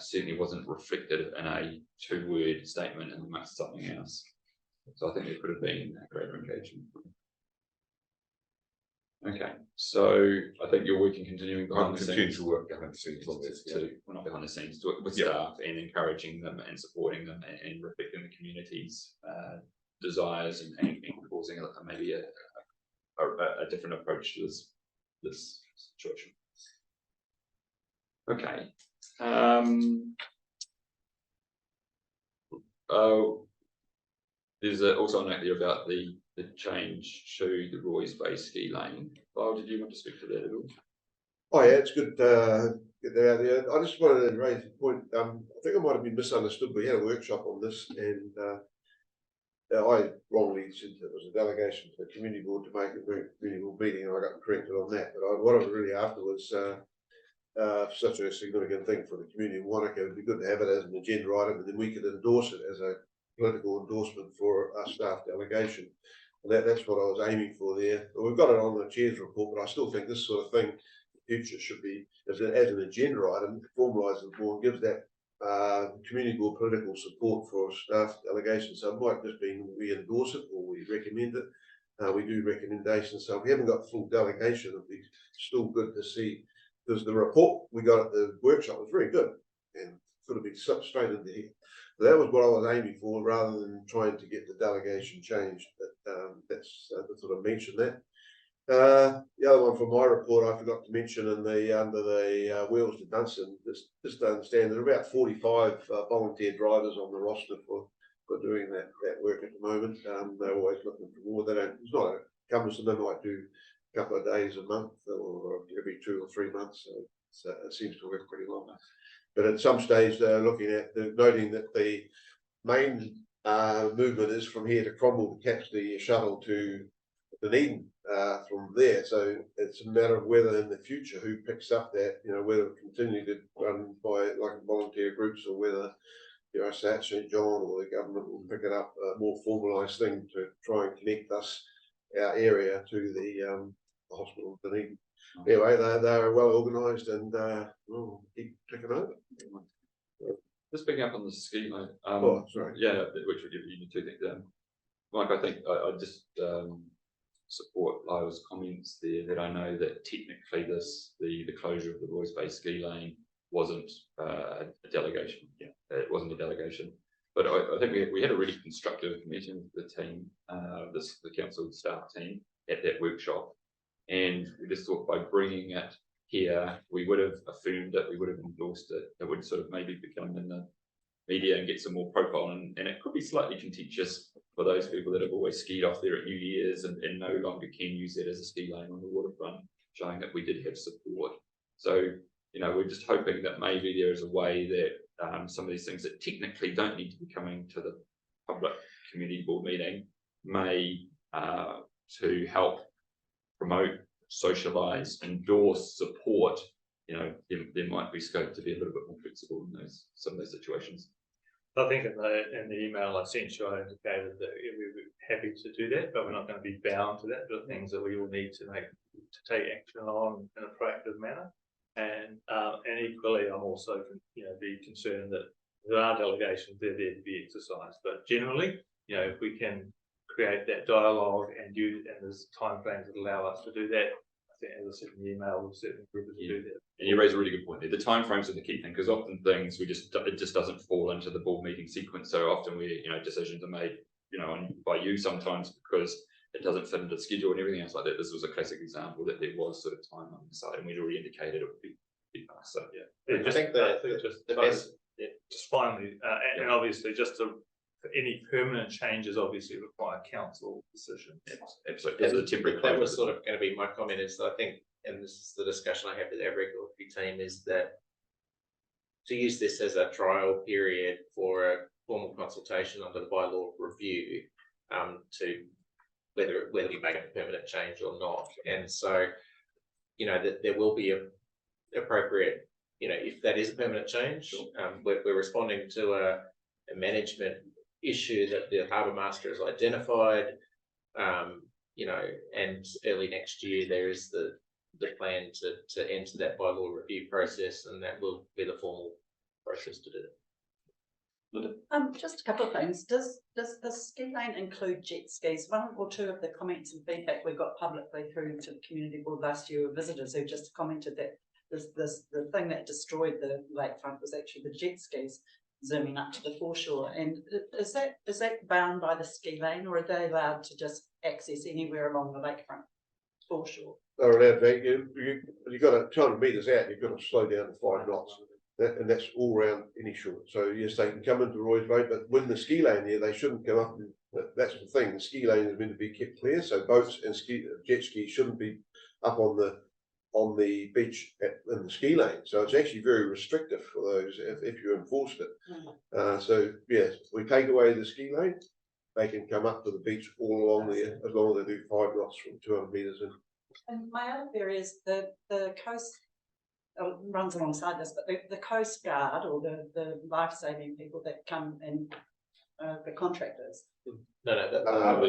Certainly wasn't reflected in a 2-word statement and amongst something else. So I think there could have been a greater engagement. Okay, so I think you're working, continuing behind the scenes. To work behind the scenes on this. Well, not behind the scenes, with staff and encouraging them and supporting them and reflecting the community's desires and causing maybe a different approach to this situation. Okay. There's also a note there about the change to the Roy's Bay ski lane. Lyle, did you want to speak to that at all? Oh yeah, it's good to get that out there. I just wanted to raise a point. I think I might have been misunderstood. We had a workshop on this, and I wrongly said it was a delegation to the community board to make a very community board meeting, and I got corrected on that. But what I was really after was such a significant thing for the community of Wānaka. It would be good to have it as an agenda item, and then we could endorse it as a political endorsement for our staff delegation. And that's what I was aiming for there. But we've got it on the chair's report, but I still think this sort of thing in the future should be as an agenda item, formalised the board, gives that community board political support for staff delegation. So it might just be we endorse it or we recommend it. We do recommendations. So if we haven't got full delegation, it'd be still good to see, because the report we got at the workshop was very good and could have been straight into here. So that was what I was aiming for, rather than trying to get the delegation changed. But that's I sort of mentioned that. The other one from my report I forgot to mention in the under the Wheels to Dunstan, just to understand there's about 45 volunteer drivers on the roster for doing that work at the moment. They're always looking for more. It's not a cumbersome. They might do a couple of days a month or every 2 or 3 months. So it seems to work pretty well. But at some stage they're looking at noting that the main movement is from here to Cromwell to catch the shuttle to Dunedin from there. So it's a matter of whether in the future who picks up that, whether it continue to run by like volunteer groups or whether St John or the government will pick it up, a more formalised thing to try and connect us, our area, to the hospital of Dunedin. Anyway, they're well organised and we'll keep ticking over. Just picking up on the ski line. Sorry. Yeah, which would give you two things. Mike, I think I just support Lyle's comments there, that I know that technically the closure of the Roy's Bay ski lane wasn't a delegation. Yeah, it wasn't a delegation. But I think we had a really constructive meeting with the team, the council staff team at that workshop. And we just thought by bringing it here, we would have affirmed it, we would have endorsed it. It would sort of maybe become in the media and get some more profile. And it could be slightly contentious for those people that have always skied off there at New Year's and no longer can use that as a ski lane on the waterfront, showing that we did have support. So, you know, we're just hoping that maybe there is a way that some of these things that technically don't need to be coming to the public community board meeting may to help promote, socialise, endorse, support, you know, there might be scope to be a little bit more flexible in some of those situations. I think in the email I sent you, I indicated that we were happy to do that, but we're not going to be bound to that. There are things that we will need to take action on in a proactive manner. And equally, I'm also, you know, be concerned that there are delegations, they're there to be exercised. But generally, you know, if we can create that dialogue and there's timeframes that allow us to do that, I think, as I said in the email, we'll certainly be able to do that. And you raise a really good point there. The timeframes are the key thing, because often things it just doesn't fall into the board meeting sequence. So often decisions are made, you know, by you sometimes because it doesn't fit into the schedule and everything else like that. This was a classic example that there was sort of time on the side, and we'd already indicated it would be fast. So yeah, I think that just finally, and obviously, just to. Any permanent changes obviously require council decision. Absolutely. As a temporary that was sort of going to be my comment. Is I think, and this is the discussion I have with our regulatory team, is that to use this as a trial period for a formal consultation under the bylaw review, to whether we make a permanent change or not. And so, you know, that there will be a appropriate, you know, if that is a permanent change, we're responding to a management issue that the harbour master has identified, you know, and early next year there is the plan to enter that bylaw review process, and that will be the formal process to do it. Just a couple of things. Does the ski lane include jet skis? One or two of the comments and feedback we got publicly through to the community board last year were visitors who just commented that the thing that destroyed the lakefront was actually the jet skis zooming up to the foreshore. And is that bound by the ski lane, or are they allowed to just access anywhere along the lakefront foreshore? They're allowed to. You've got to 200 metres out. You've got to slow down to 5 knots, and that's all around any shore. So yes, they can come into Roy's Bay, but when the ski lane there, they shouldn't come up. That's the thing. The ski lane is meant to be kept clear, so boats and jet skis shouldn't be up on the beach in the ski lane. So it's actually very restrictive for those if you enforced it. So yes, we take away the ski lane, they can come up to the beach all along there, as long as they do 5 knots from 200 metres in. And my other theory is the coast runs alongside this, but the Coast Guard or the life-saving people that come and the contractors. The I'm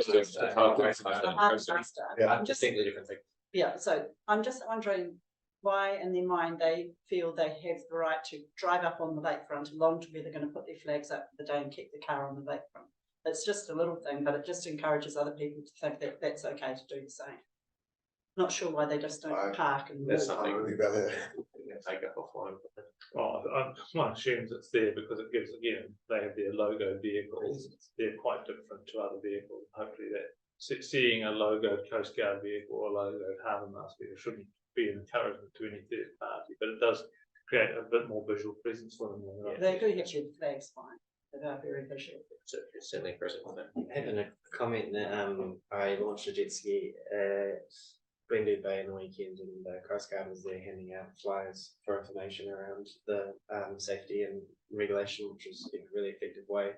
just distinctly different thing. Yeah, so I'm just wondering why in their mind they feel they have the right to drive up on the lakefront along to where they're going to put their flags up for the day and keep the car on the lakefront. It's just a little thing, but it just encourages other people to think that that's okay to do the same. Not sure why they just don't park and that's walk. something really about it. Take up offline. Well, one assumes it's there because it gives, again, they have their logo vehicles. They're quite different to other vehicles. Hopefully that seeing a logo Coast Guard vehicle or a logo Harbour Master vehicle shouldn't be an encouragement to any third party, but it does create a bit more visual presence for them. They do hit your flags fine. They are very visual. It's certainly present with them. Having a comment that I launched a jet ski at Glendead Bay on the weekend, and the Coast Guard was there handing out flyers for information around the safety and regulation, which was a really effective way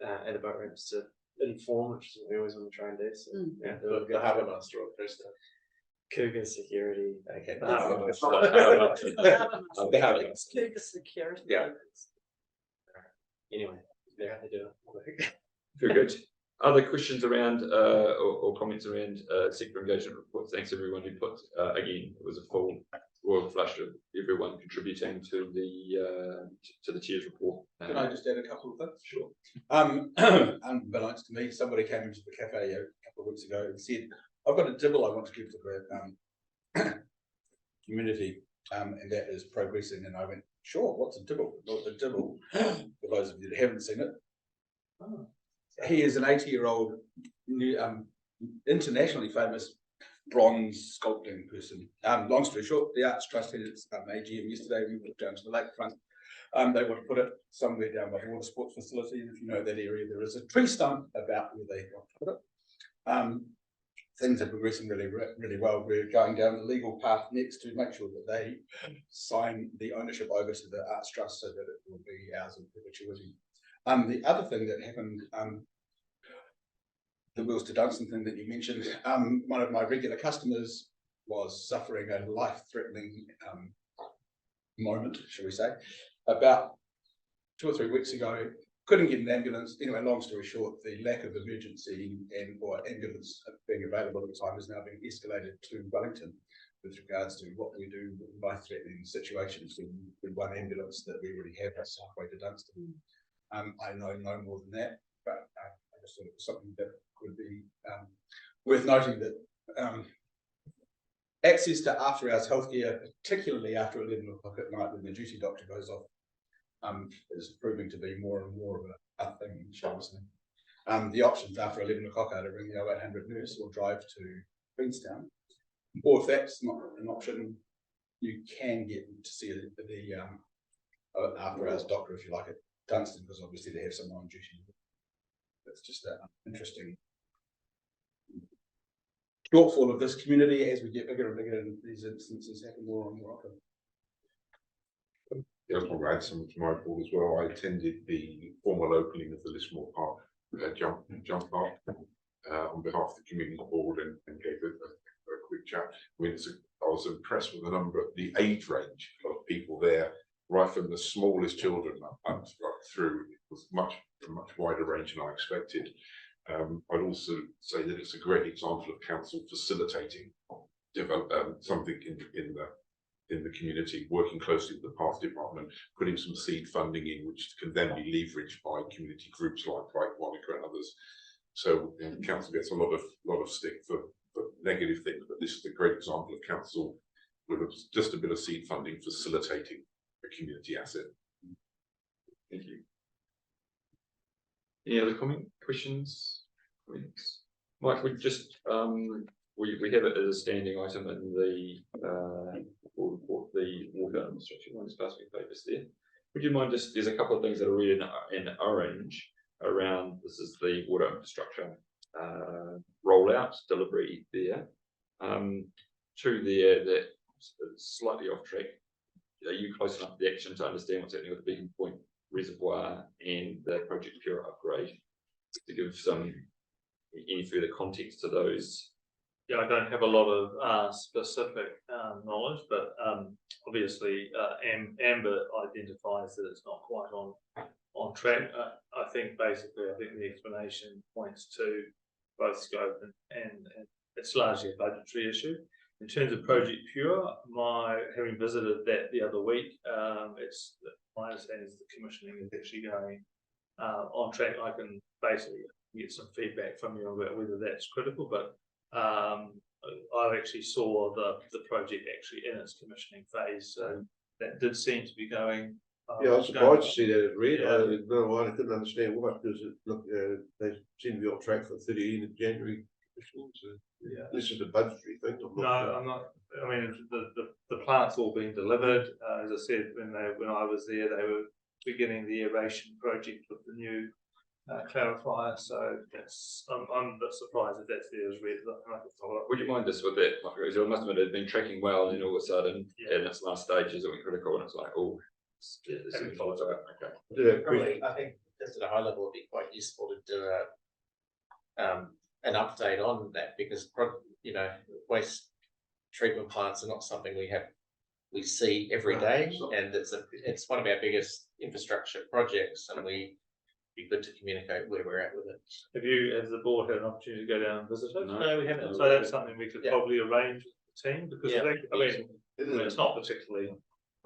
at the boat ramps to inform, which is what we always want to try and do. So yeah, the harbour master or first Cougar security. Okay. The Cougar security. Yeah. anyway, they're out there doing it. Very good. Other questions around or comments around sector engagement reports? Thanks everyone who put again, it was a full royal flush of everyone contributing to the chair's report. Can I just add a couple of things? Sure. Unbeknownst to me, somebody came into the cafe a couple of weeks ago and said, "I've got a dibble I want to give to the community, and that is progressing." And I went, "Sure, what's a dibble?" Well, a dibble, for those of you that haven't seen it, he is an 80-year-old internationally famous bronze sculpting person. Long story short, the Arts Trust had its AGM yesterday. We walked down to the lakefront. They want to put it somewhere down by the water sports facility. And if you know that area, there is a tree stump about where they want to put it. Things are progressing really well. We're going down the legal path next to make sure that they sign the ownership over to the Arts Trust so that it will be ours in perpetuity. The other thing that happened, the Wills to Dunstan thing that you mentioned, one of my regular customers was suffering a life-threatening moment, shall we say, about 2 or 3 weeks ago. Couldn't get an ambulance. Anyway, long story short, the lack of emergency or ambulance being available at the time is now being escalated to Wellington with regards to what we do with life-threatening situations with one ambulance that we already have that's halfway to Dunstan. I know no more than that, but I just thought it was something that could be worth noting, that access to after-hours healthcare, particularly after 11 o'clock at night when the duty doctor goes off, is proving to be more and more of a thing, shall we say. The options after 11 o'clock are to ring the 0800 nurse or drive to Queenstown, or if that's not an option, you can get to see the after-hours doctor if you like at Dunstan, because obviously they have someone on duty. That's just an interesting shortfall of this community as we get bigger and bigger, and these instances happen more and more often. Yeah, I was going to add something to my report as well. I attended the formal opening of the Lismore Park jump park on behalf of the community board and gave a quick chat. I mean, I was impressed with the number, the age range of people there, right from the smallest children up through. It was a much wider range than I expected. I'd also say that it's a great example of council facilitating something in the community, working closely with the Path Department, putting some seed funding in, which can then be leveraged by community groups like Wānaka and others. So the council gets a lot of stick for negative things, but this is a great example of council with just a bit of seed funding facilitating a community asset. Thank you. Any other questions? Mike, we just we have it as a standing item in the report, the water infrastructure. One is passing papers there. Would you mind there's a couple of things that are really in orange around, this is the water infrastructure rollout delivery there. To there that slightly off track. Are you close enough to the action to understand what's happening with the Beacon Point Reservoir and the Project Pure upgrade to give any further context to those? Yeah, I don't have a lot of specific knowledge, but obviously Amber identifies that it's not quite on track. I think the explanation points to both scope and it's largely a budgetary issue. In terms of Project Pure, having visited that the other week, my understanding is the commissioning is actually going on track. I can basically get some feedback from you about whether that's critical, but I actually saw the project actually in its commissioning phase, so that did seem to be going. Yeah, I was surprised to see that it read. I couldn't understand why, because they seem to be on track for 30 in January. So yeah, this is a budgetary thing. I'm not. I mean, the plant's all been delivered. As I said, when I was there, they were beginning the aeration project with the new clarifier. So I'm a bit surprised that that's there as read. Would you mind us with that? It must have been tracking well, and then all of a sudden, in its last stages, it went critical, and it's like, oh, okay. Probably, I think just at a high level, it'd be quite useful to do an update on that, because waste treatment plants are not something we have we see every day, and it's one of our biggest infrastructure projects, and we be good to communicate where we're at with it. Has the board had an opportunity to go down and visit it? No, we haven't. So that's something we could probably arrange with the team, because Yeah. I mean, it's not particularly,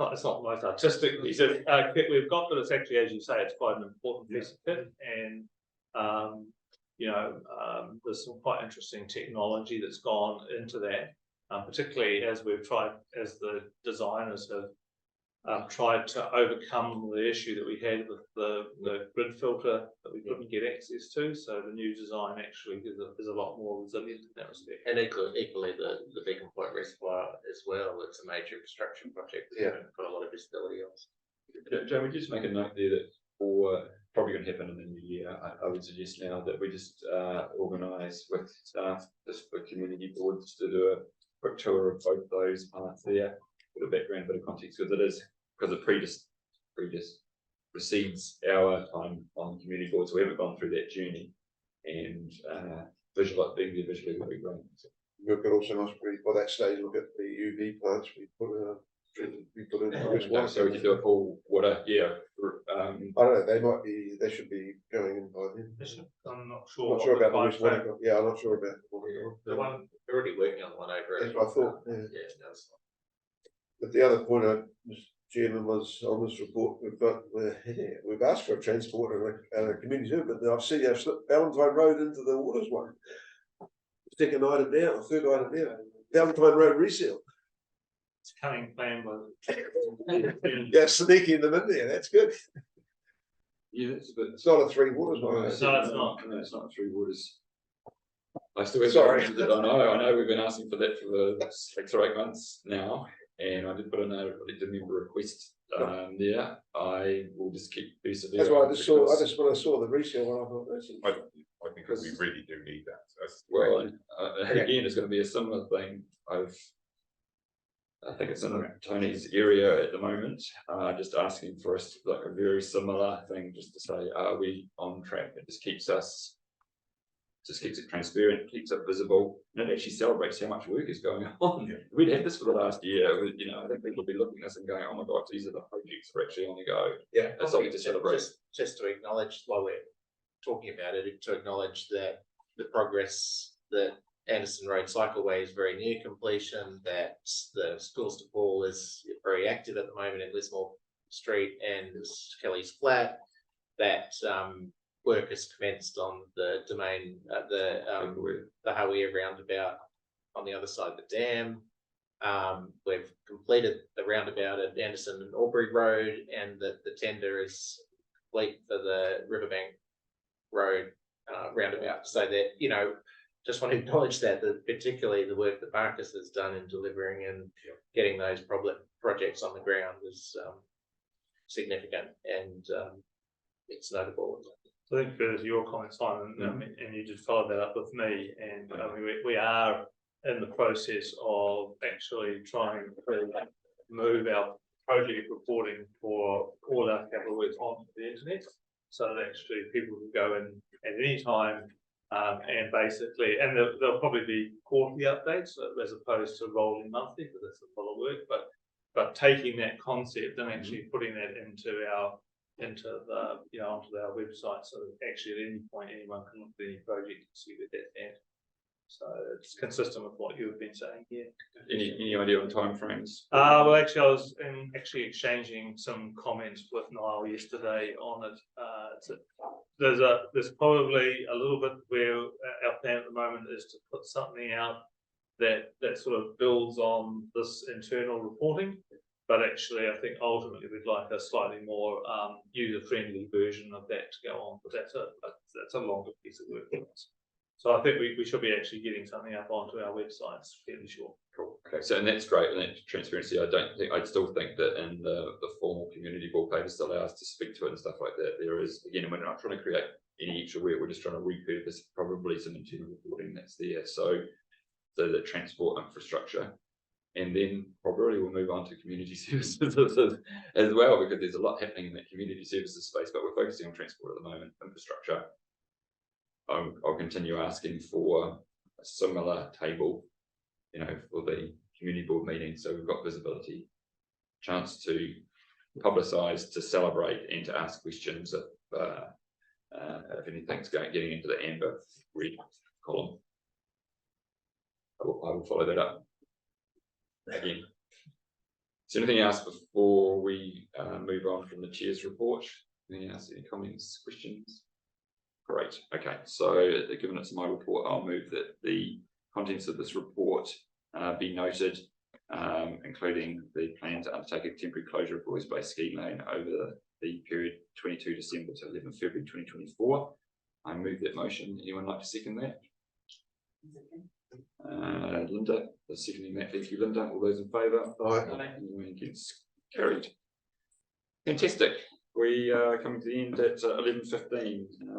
it's not the most artistic piece of kit we've got, but it's actually, as you say, it's quite an important piece of kit, and there's some quite interesting technology that's gone into that, particularly as the designers have tried to overcome the issue that we had with the grid filter that we couldn't get access to. So the new design actually is a lot more resilient in that respect. And equally the Beacon Point Reservoir as well. It's a major infrastructure project that we've got a lot of visibility on. Joe, would you just make a note there that for probably going to happen in the new year, I would suggest now that we just organise with staff, just for community boards, to do a quick tour of both those parts there, with a background, bit of context, because it precedes our time on community boards, so we haven't gone through that journey, and being there visually would be great. We could also by that stage look at the UV plants we put in. So we could do a full water, I don't know, they should be going in by then. I'm not sure. Not sure about the wastewater. Yeah, I'm not sure about the one. We're already working on the one over. That's what I thought. Yeah. It does. But the other point, Mr. Chairman, was on this report, we've asked for a transport and a community too, but I see they've slipped Valentine Road into the waters one. Second item down, or third item down, Valentine Road resale. It's coming planned by Yeah, sneaking them in there, that's good. Yeah, it's not a three waters one. No, it's not. No, it's not three waters. I still have I know we've been asking for that for the 6 or 8 months now, and I did put in a member request there. I will just keep persevering. That's why I just when I saw the resale one, I thought I think we really do need that. Well, again, it's going to be a similar thing. I think it's in Tony's area at the moment, just asking for us like a very similar thing, just to say, are we on track? It just keeps it transparent, keeps it visible, and it actually celebrates how much work is going on. Yeah. We'd had this for the last year, I think people will be looking at this and going, oh my God, these are the projects that are actually on the go. Yeah, that's something to celebrate. Just to acknowledge, while we're talking about it, to acknowledge that the progress that Anderson Road Cycleway is very near completion, that the Schools to Paul is very active at the moment in Lismore Street and Kelly's Flat, that work has commenced on the domain, the Hawea roundabout on the other side of the dam. We've completed the roundabout at Anderson and Albury Road, and that the tender is complete for the Riverbank Road roundabout. So that, just want to acknowledge that particularly the work that Marcus has done in delivering and getting those projects on the ground is significant, and it's notable. I think to your comment, Simon, and you just followed that up with me, and we are in the process of actually trying to move our project reporting for all our capital works onto the internet, so that actually people can go in at any time and basically, and there'll probably be quarterly updates as opposed to rolling monthly, because that's a lot of work, but taking that concept and actually putting that onto our website, so that actually at any point anyone can look at any project and see where that's at. So it's consistent with what you've been saying here. Any idea on timeframes? Well, actually, I was exchanging some comments with Niall yesterday on it. There's probably a little bit where our plan at the moment is to put something out that sort of builds on this internal reporting. But actually, I think ultimately we'd like a slightly more user-friendly version of that to go on. But that's a longer piece of work for us. So I think we should be actually getting something up onto our websites fairly short. Cool. Okay, so and that's great, and that transparency. I still think that in the formal community board pages that allow us to speak to it and stuff like that, there is, again, we're not trying to create any extra work. We're just trying to repurpose probably some internal reporting that's there. So the transport infrastructure. And then probably we'll move on to community services as well, because there's a lot happening in that community services space, but we're focusing on transport at the moment, infrastructure. I'll continue asking for a similar table, for the community board meeting, so we've got visibility chance to publicise, to celebrate, and to ask questions if anything's getting into the amber red column. I will follow that up again. Is there anything else before we move on from the chair's report? Anything else? Any comments, questions? Great. Okay. So, given it's my report, I'll move that the contents of this report be noted, including the plan to undertake a temporary closure of Boys Bay Ski Lane over the period 22 December to 11 February 2024. I move that motion. Anyone like to second that? Linda, seconding that. Thank you, Linda. All those in favour? Aye. Anyone against? Carried. Fantastic. We are coming to the end at 11:15.